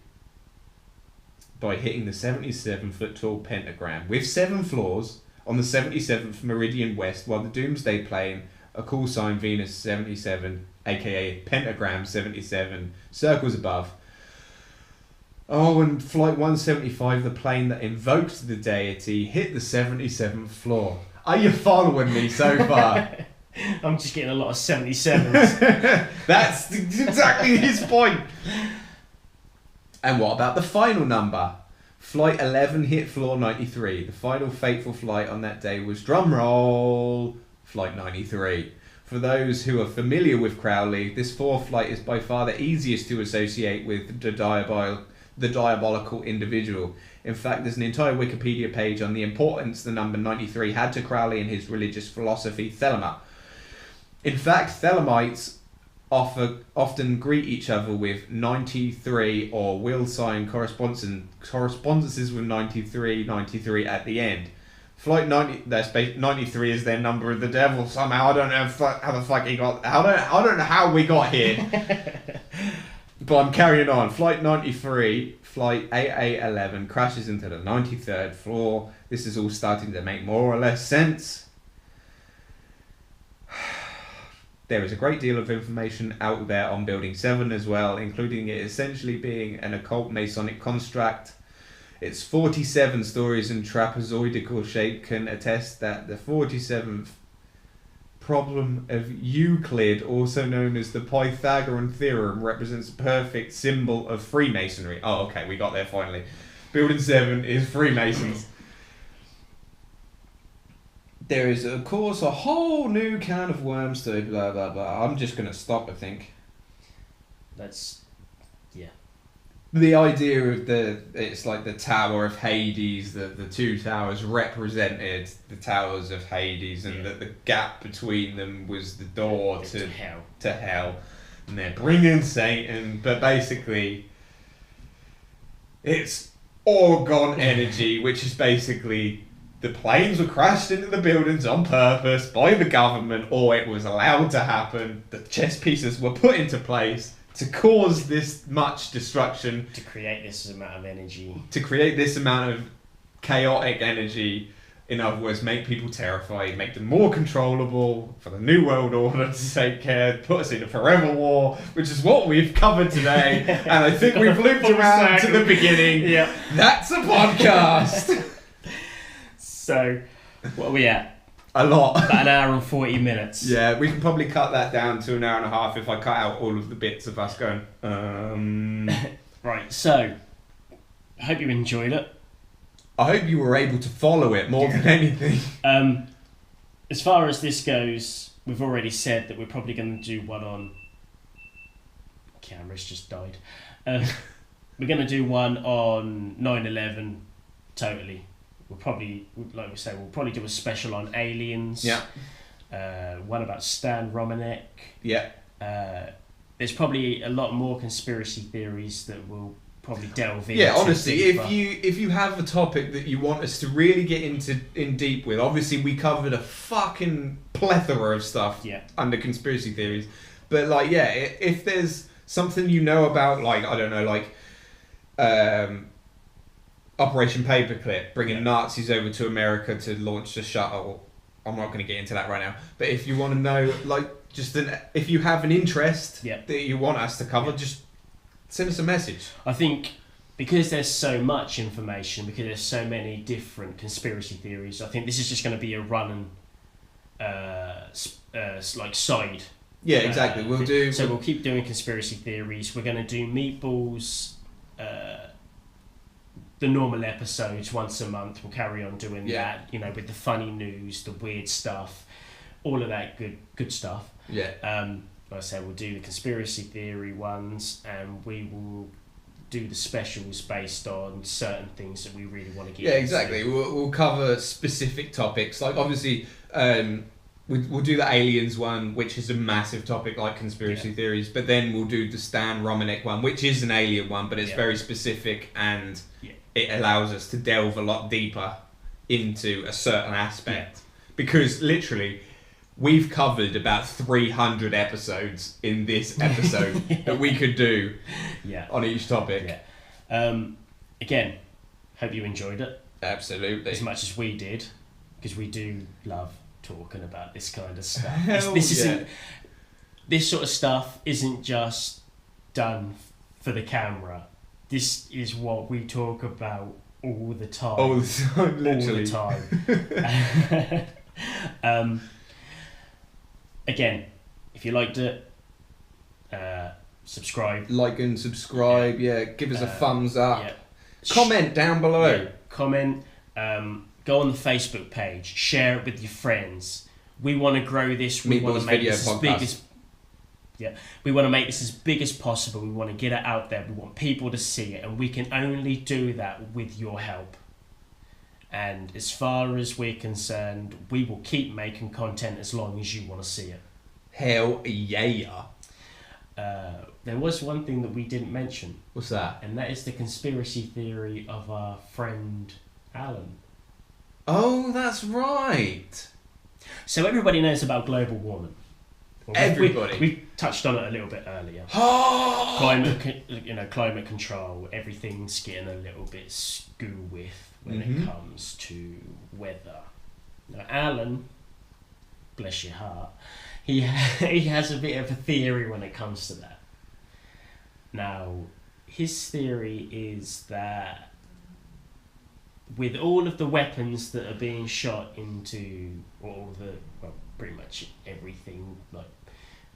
by hitting the 77-foot-tall pentagram with 7 floors on the 77th meridian west, while the Doomsday Plane, a call sign Venus 77, aka Pentagram 77, circles above. Oh, and Flight 175, the plane that invoked the deity, hit the 77th floor. Are you following me so far? I'm just getting a lot of 77s. That's exactly his point. And what about the final number? Flight 11 hit floor 93. The final fateful flight on that day was, drumroll, Flight 93. For those who are familiar with Crowley, this 4th flight is by far the easiest to associate with the diabolical individual. In fact, there's an entire Wikipedia page on the importance the number 93 had to Crowley and his religious philosophy, Thelema. In fact, Thelemites often greet each other with 93 or will sign correspondences with 93 at the end. Flight 93 is their number of the devil somehow. I don't know how the fuck he got. I don't know how we got here. But I'm carrying on. Flight 93, Flight AA11 crashes into the 93rd floor. This is all starting to make more or less sense. There is a great deal of information out there on Building 7 as well, including it essentially being an occult Masonic construct. Its 47 stories and trapezoidal shape can attest that the 47th problem of Euclid, also known as the Pythagorean theorem, represents a perfect symbol of Freemasonry. Oh, okay, we got there finally. Building 7 is Freemasons. There is, of course, a whole new can of worms to blah, blah, blah. I'm just going to stop, I think. That's, yeah. The idea of it's like the Tower of Hades, the 2 towers represented the Towers of Hades, and that the gap between them was the door to hell. And they're bringing Satan, but basically it's Orgon energy, which is basically the planes were crashed into the buildings on purpose by the government, or it was allowed to happen. The chess pieces were put into place to cause this much destruction. To create this amount of energy. To create this amount of chaotic energy. In other words, make people terrified, make them more controllable for the New World Order to take care, put us in a forever war, which is what we've covered today. And I think we've looped around to the beginning. Yeah. That's a podcast. So, what are we at? A lot. About an hour and 40 minutes. Yeah, we can probably cut that down to an hour and a half if I cut out all of the bits of us going. Right, so I hope you enjoyed it. I hope you were able to follow it more than anything. As far as this goes, we've already said that we're probably going to do one on... Camera's just died. We're going to do one on 9/11 totally. We'll probably, like we say, we'll probably do a special on aliens. Yeah. One about Stan Romanek. Yeah. There's probably a lot more conspiracy theories that we'll probably delve into. Yeah, honestly, if you have a topic that you want us to really get in deep with, obviously we covered a fucking plethora of stuff under conspiracy theories. But like, yeah, if there's something you know about, like, I don't know, like Operation Paperclip, bringing Nazis over to America to launch the shuttle. I'm not going to get into that right now. But if you want to know, like, if you have an interest that you want us to cover, just send us a message. I think because there's so much information, because there's so many different conspiracy theories, I think this is just going to be a run and like side. Yeah, exactly. We'll keep doing conspiracy theories. We're going to do Meatballs. The normal episodes once a month. We'll carry on doing that, you know, with the funny news, the weird stuff, all of that good stuff. Yeah. Like I say, we'll do the conspiracy theory ones, and we will do the specials based on certain things that we really want to get into. Yeah, exactly. We'll cover specific topics. Like, obviously, we'll do the aliens one, which is a massive topic like conspiracy theories, but then we'll do the Stan Romanek one, which is an alien one, but it's very specific, and it allows us to delve a lot deeper into a certain aspect. Because literally, we've covered about 300 episodes in this episode that we could do on each topic. Again, hope you enjoyed it. Absolutely. As much as we did, because we do love talking about this kind of stuff. This sort of stuff isn't just done for the camera. This is what we talk about all the time. All the time, literally. All the time. Again, if you liked it, subscribe. Like and subscribe, give us a thumbs up. Comment down below. Comment. Go on the Facebook page. Share it with your friends. We want to grow this. We want to make this as big as... we want to make this as big as possible. We want to get it out there. We want people to see it, and we can only do that with your help. And as far as we're concerned, we will keep making content as long as you want to see it. Hell yeah. There was one thing that we didn't mention. What's that? And that is the conspiracy theory of our friend Alan. Oh, that's right. So everybody knows about global warming. Well, everybody. We touched on it a little bit earlier. Climate control. Everything's getting a little bit screw with when it comes to weather. Now, Alan, bless your heart, he has a bit of a theory when it comes to that. Now, his theory is that with all of the weapons that are being shot into pretty much everything, like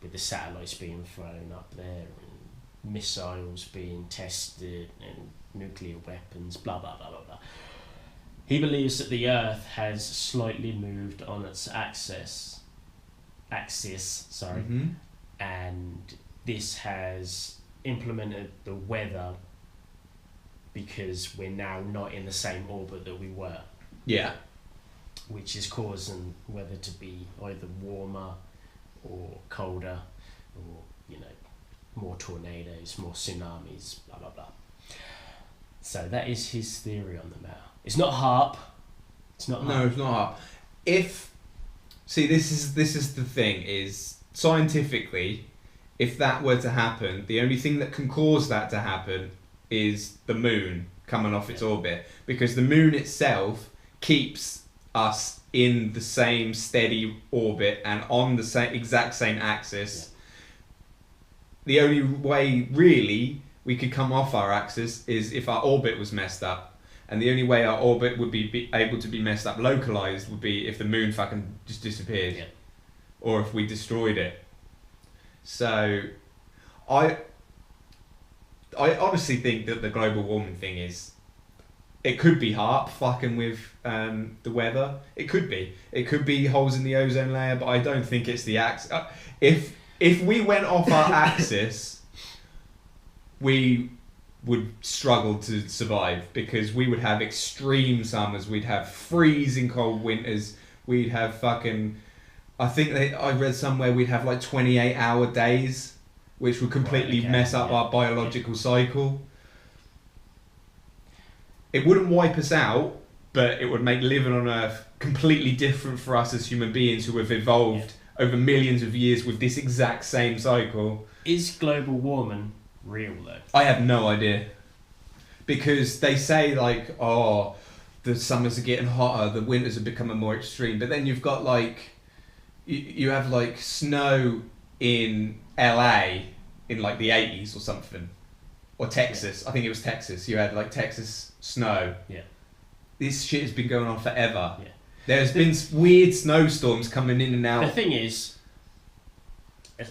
with the satellites being thrown up there and missiles being tested and nuclear weapons, blah blah blah blah blah. He believes that the Earth has slightly moved on its axis, and this has implemented the weather because we're now not in the same orbit that we were. Yeah. Which is causing weather to be either warmer or colder, or more tornadoes, more tsunamis, blah blah blah. So that is his theory on the matter. It's not HAARP. No, it's not HAARP. This is the thing, is scientifically, if that were to happen, the only thing that can cause that to happen is the moon coming off its orbit, because the moon itself keeps us in the same steady orbit and on the exact same axis. The only way really we could come off our axis is if our orbit was messed up, And the only way our orbit would be able to be messed up, localized, would be if the moon fucking just disappeared. Yeah. Or if we destroyed it. So, I honestly think that the global warming thing is, it could be HAARP fucking with the weather. It could be. It could be holes in the ozone layer, but I don't think it's the axis. If we went off our axis, we would struggle to survive, because we would have extreme summers, we'd have freezing cold winters, we'd have fucking, I read somewhere we'd have like 28-hour days, which would completely mess up our biological cycle. It wouldn't wipe us out, but it would make living on Earth completely different for us as human beings who have evolved over millions of years with this exact same cycle. Is global warming real though? I have no idea. Because they say like, oh, the summers are getting hotter, the winters are becoming more extreme, but then you've got like, you have like snow in LA in like the 80s or something. Or Texas, I think it was Texas. You had like Texas snow. Yeah. This shit has been going on forever. Yeah. There's been weird snowstorms coming in and out. The thing is, I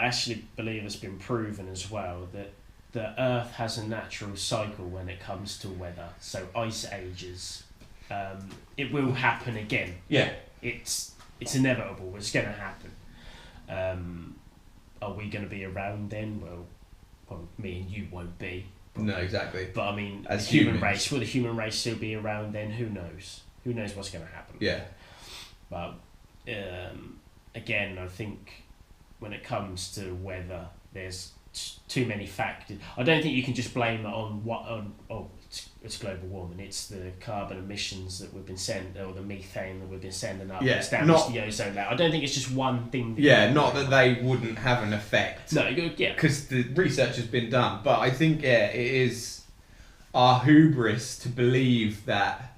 actually believe it's been proven as well that the Earth has a natural cycle when it comes to weather. So ice ages, it will happen again. Yeah. It's inevitable. It's going to happen. Are we going to be around then? Well, me and you won't be. No, exactly. But I mean, as the human humans. race, will the human race still be around then? Who knows? Who knows what's going to happen? Yeah. But again, I think when it comes to weather, there's too many factors. I don't think you can just blame it on it's global warming. It's the carbon emissions that we've been sending, or the methane that we've been sending up. Yeah, It's damaged the ozone layer. I don't think it's just one thing. Not that they wouldn't have an effect. No, yeah. Because the research has been done. But I think, it is our hubris to believe that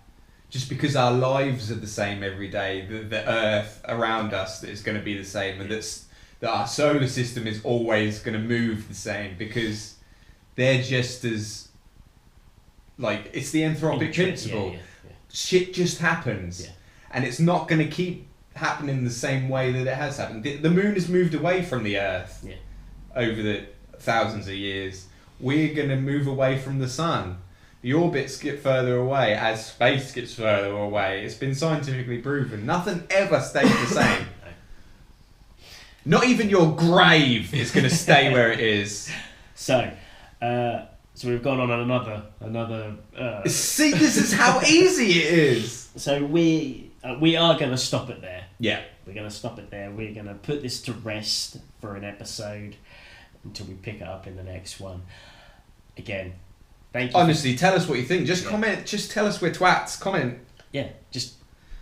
just because our lives are the same every day, the Earth around us is going to be the same, and that our solar system is always going to move the same, because they're just as... Like, it's the anthropic principle. Yeah. Shit just happens. Yeah. And it's not going to keep happening the same way that it has happened. The moon has moved away from the Earth over the thousands of years. We're going to move away from the sun. The orbits get further away as space gets further away. It's been scientifically proven. Nothing ever stays the same. Not even your grave is going to stay where it is. So we've gone on another. See, this is how easy it is. So we are going to stop it there. Yeah. We're going to stop it there. We're going to put this to rest for an episode until we pick it up in the next one. Again, thank you. Honestly, tell us what you think. Just comment. Just tell us we're twats. Comment. Yeah, just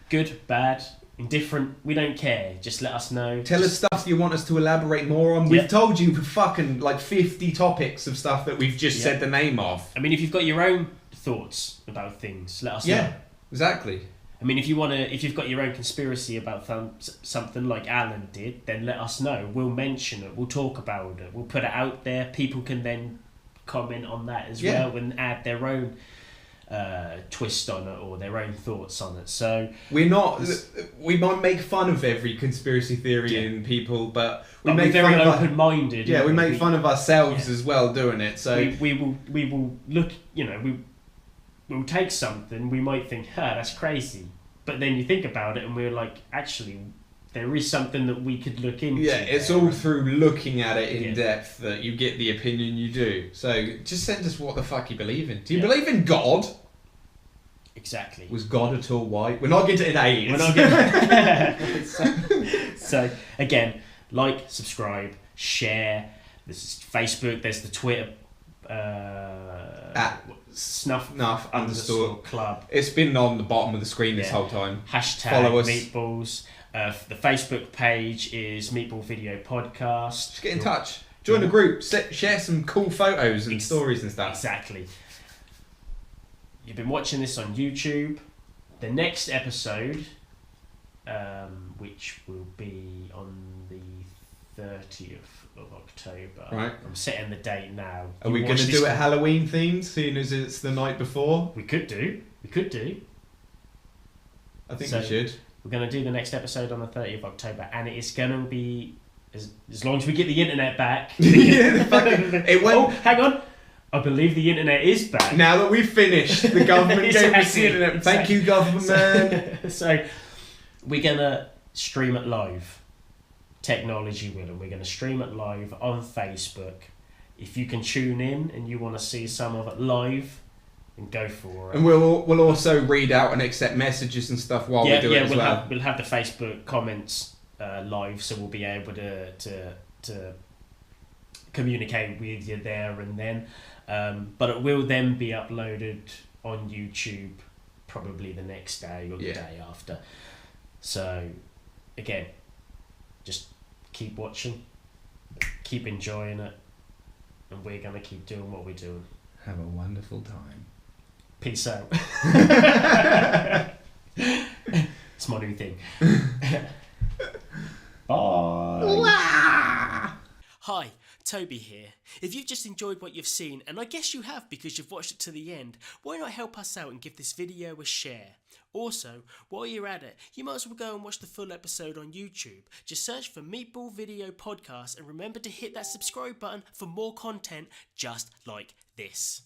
good, bad, indifferent. We don't care. Just let us know. Tell us stuff you want us to elaborate more on. We've told you fucking like 50 topics of stuff that we've just said the name of. I mean, if you've got your own thoughts about things, let us know. Yeah, exactly. I mean, if you've got your own conspiracy about something like Alan did, then let us know. We'll mention it. We'll talk about it. We'll put it out there. People can then comment on that as well and add their own twist on it or their own thoughts on it. So we might make fun of every conspiracy theory in people, but we make very fun open-minded. Yeah, we make fun of ourselves as well doing it. So we will look. We'll take something. We might think, that's crazy, but then you think about it, and we're like, actually, there is something that we could look into. Yeah, it's all through looking at it in depth that you get the opinion you do. So just send us what the fuck you believe in. Do you believe in God? Exactly. Was God at all white? We're not getting to aliens. We're not getting... so again, like, subscribe, share. This is Facebook. There's the Twitter. At snuff underscore club. It's been on the bottom of the screen this whole time. Hashtag Follow us. Meatballs. The Facebook page is Meatball Video Podcast. Just get in touch. Join the group. Share some cool photos and stories and stuff. Exactly. You've been watching this on YouTube. The next episode, which will be on the 30th of October. Right. I'm setting the date now. Are we going to do it Halloween themed, seeing as it's the night before? We could do. I think So- we should. We're going to do the next episode on the 30th of October, and it's going to be, as long as we get the internet back. It went. Oh, hang on. I believe the internet is back. Now that we've finished, the government gave us the Exactly. internet. Thank you, government. So we're going to stream it live. Technology will, and we're going to stream it live on Facebook. If you can tune in and you want to see some of it live, then go for it. And we'll also read out and accept messages and stuff while we do it as well. We'll have the Facebook comments live, so we'll be able to communicate with you there and then. But it will then be uploaded on YouTube probably the next day or the day after. So again, just keep watching, keep enjoying it, and we're going to keep doing what we're doing. Have a wonderful time. Peace out. It's my new thing. Bye. Hi, Toby here. If you've just enjoyed what you've seen, and I guess you have because you've watched it to the end, why not help us out and give this video a share? Also, while you're at it, you might as well go and watch the full episode on YouTube. Just search for Meatball Video Podcast and remember to hit that subscribe button for more content just like this.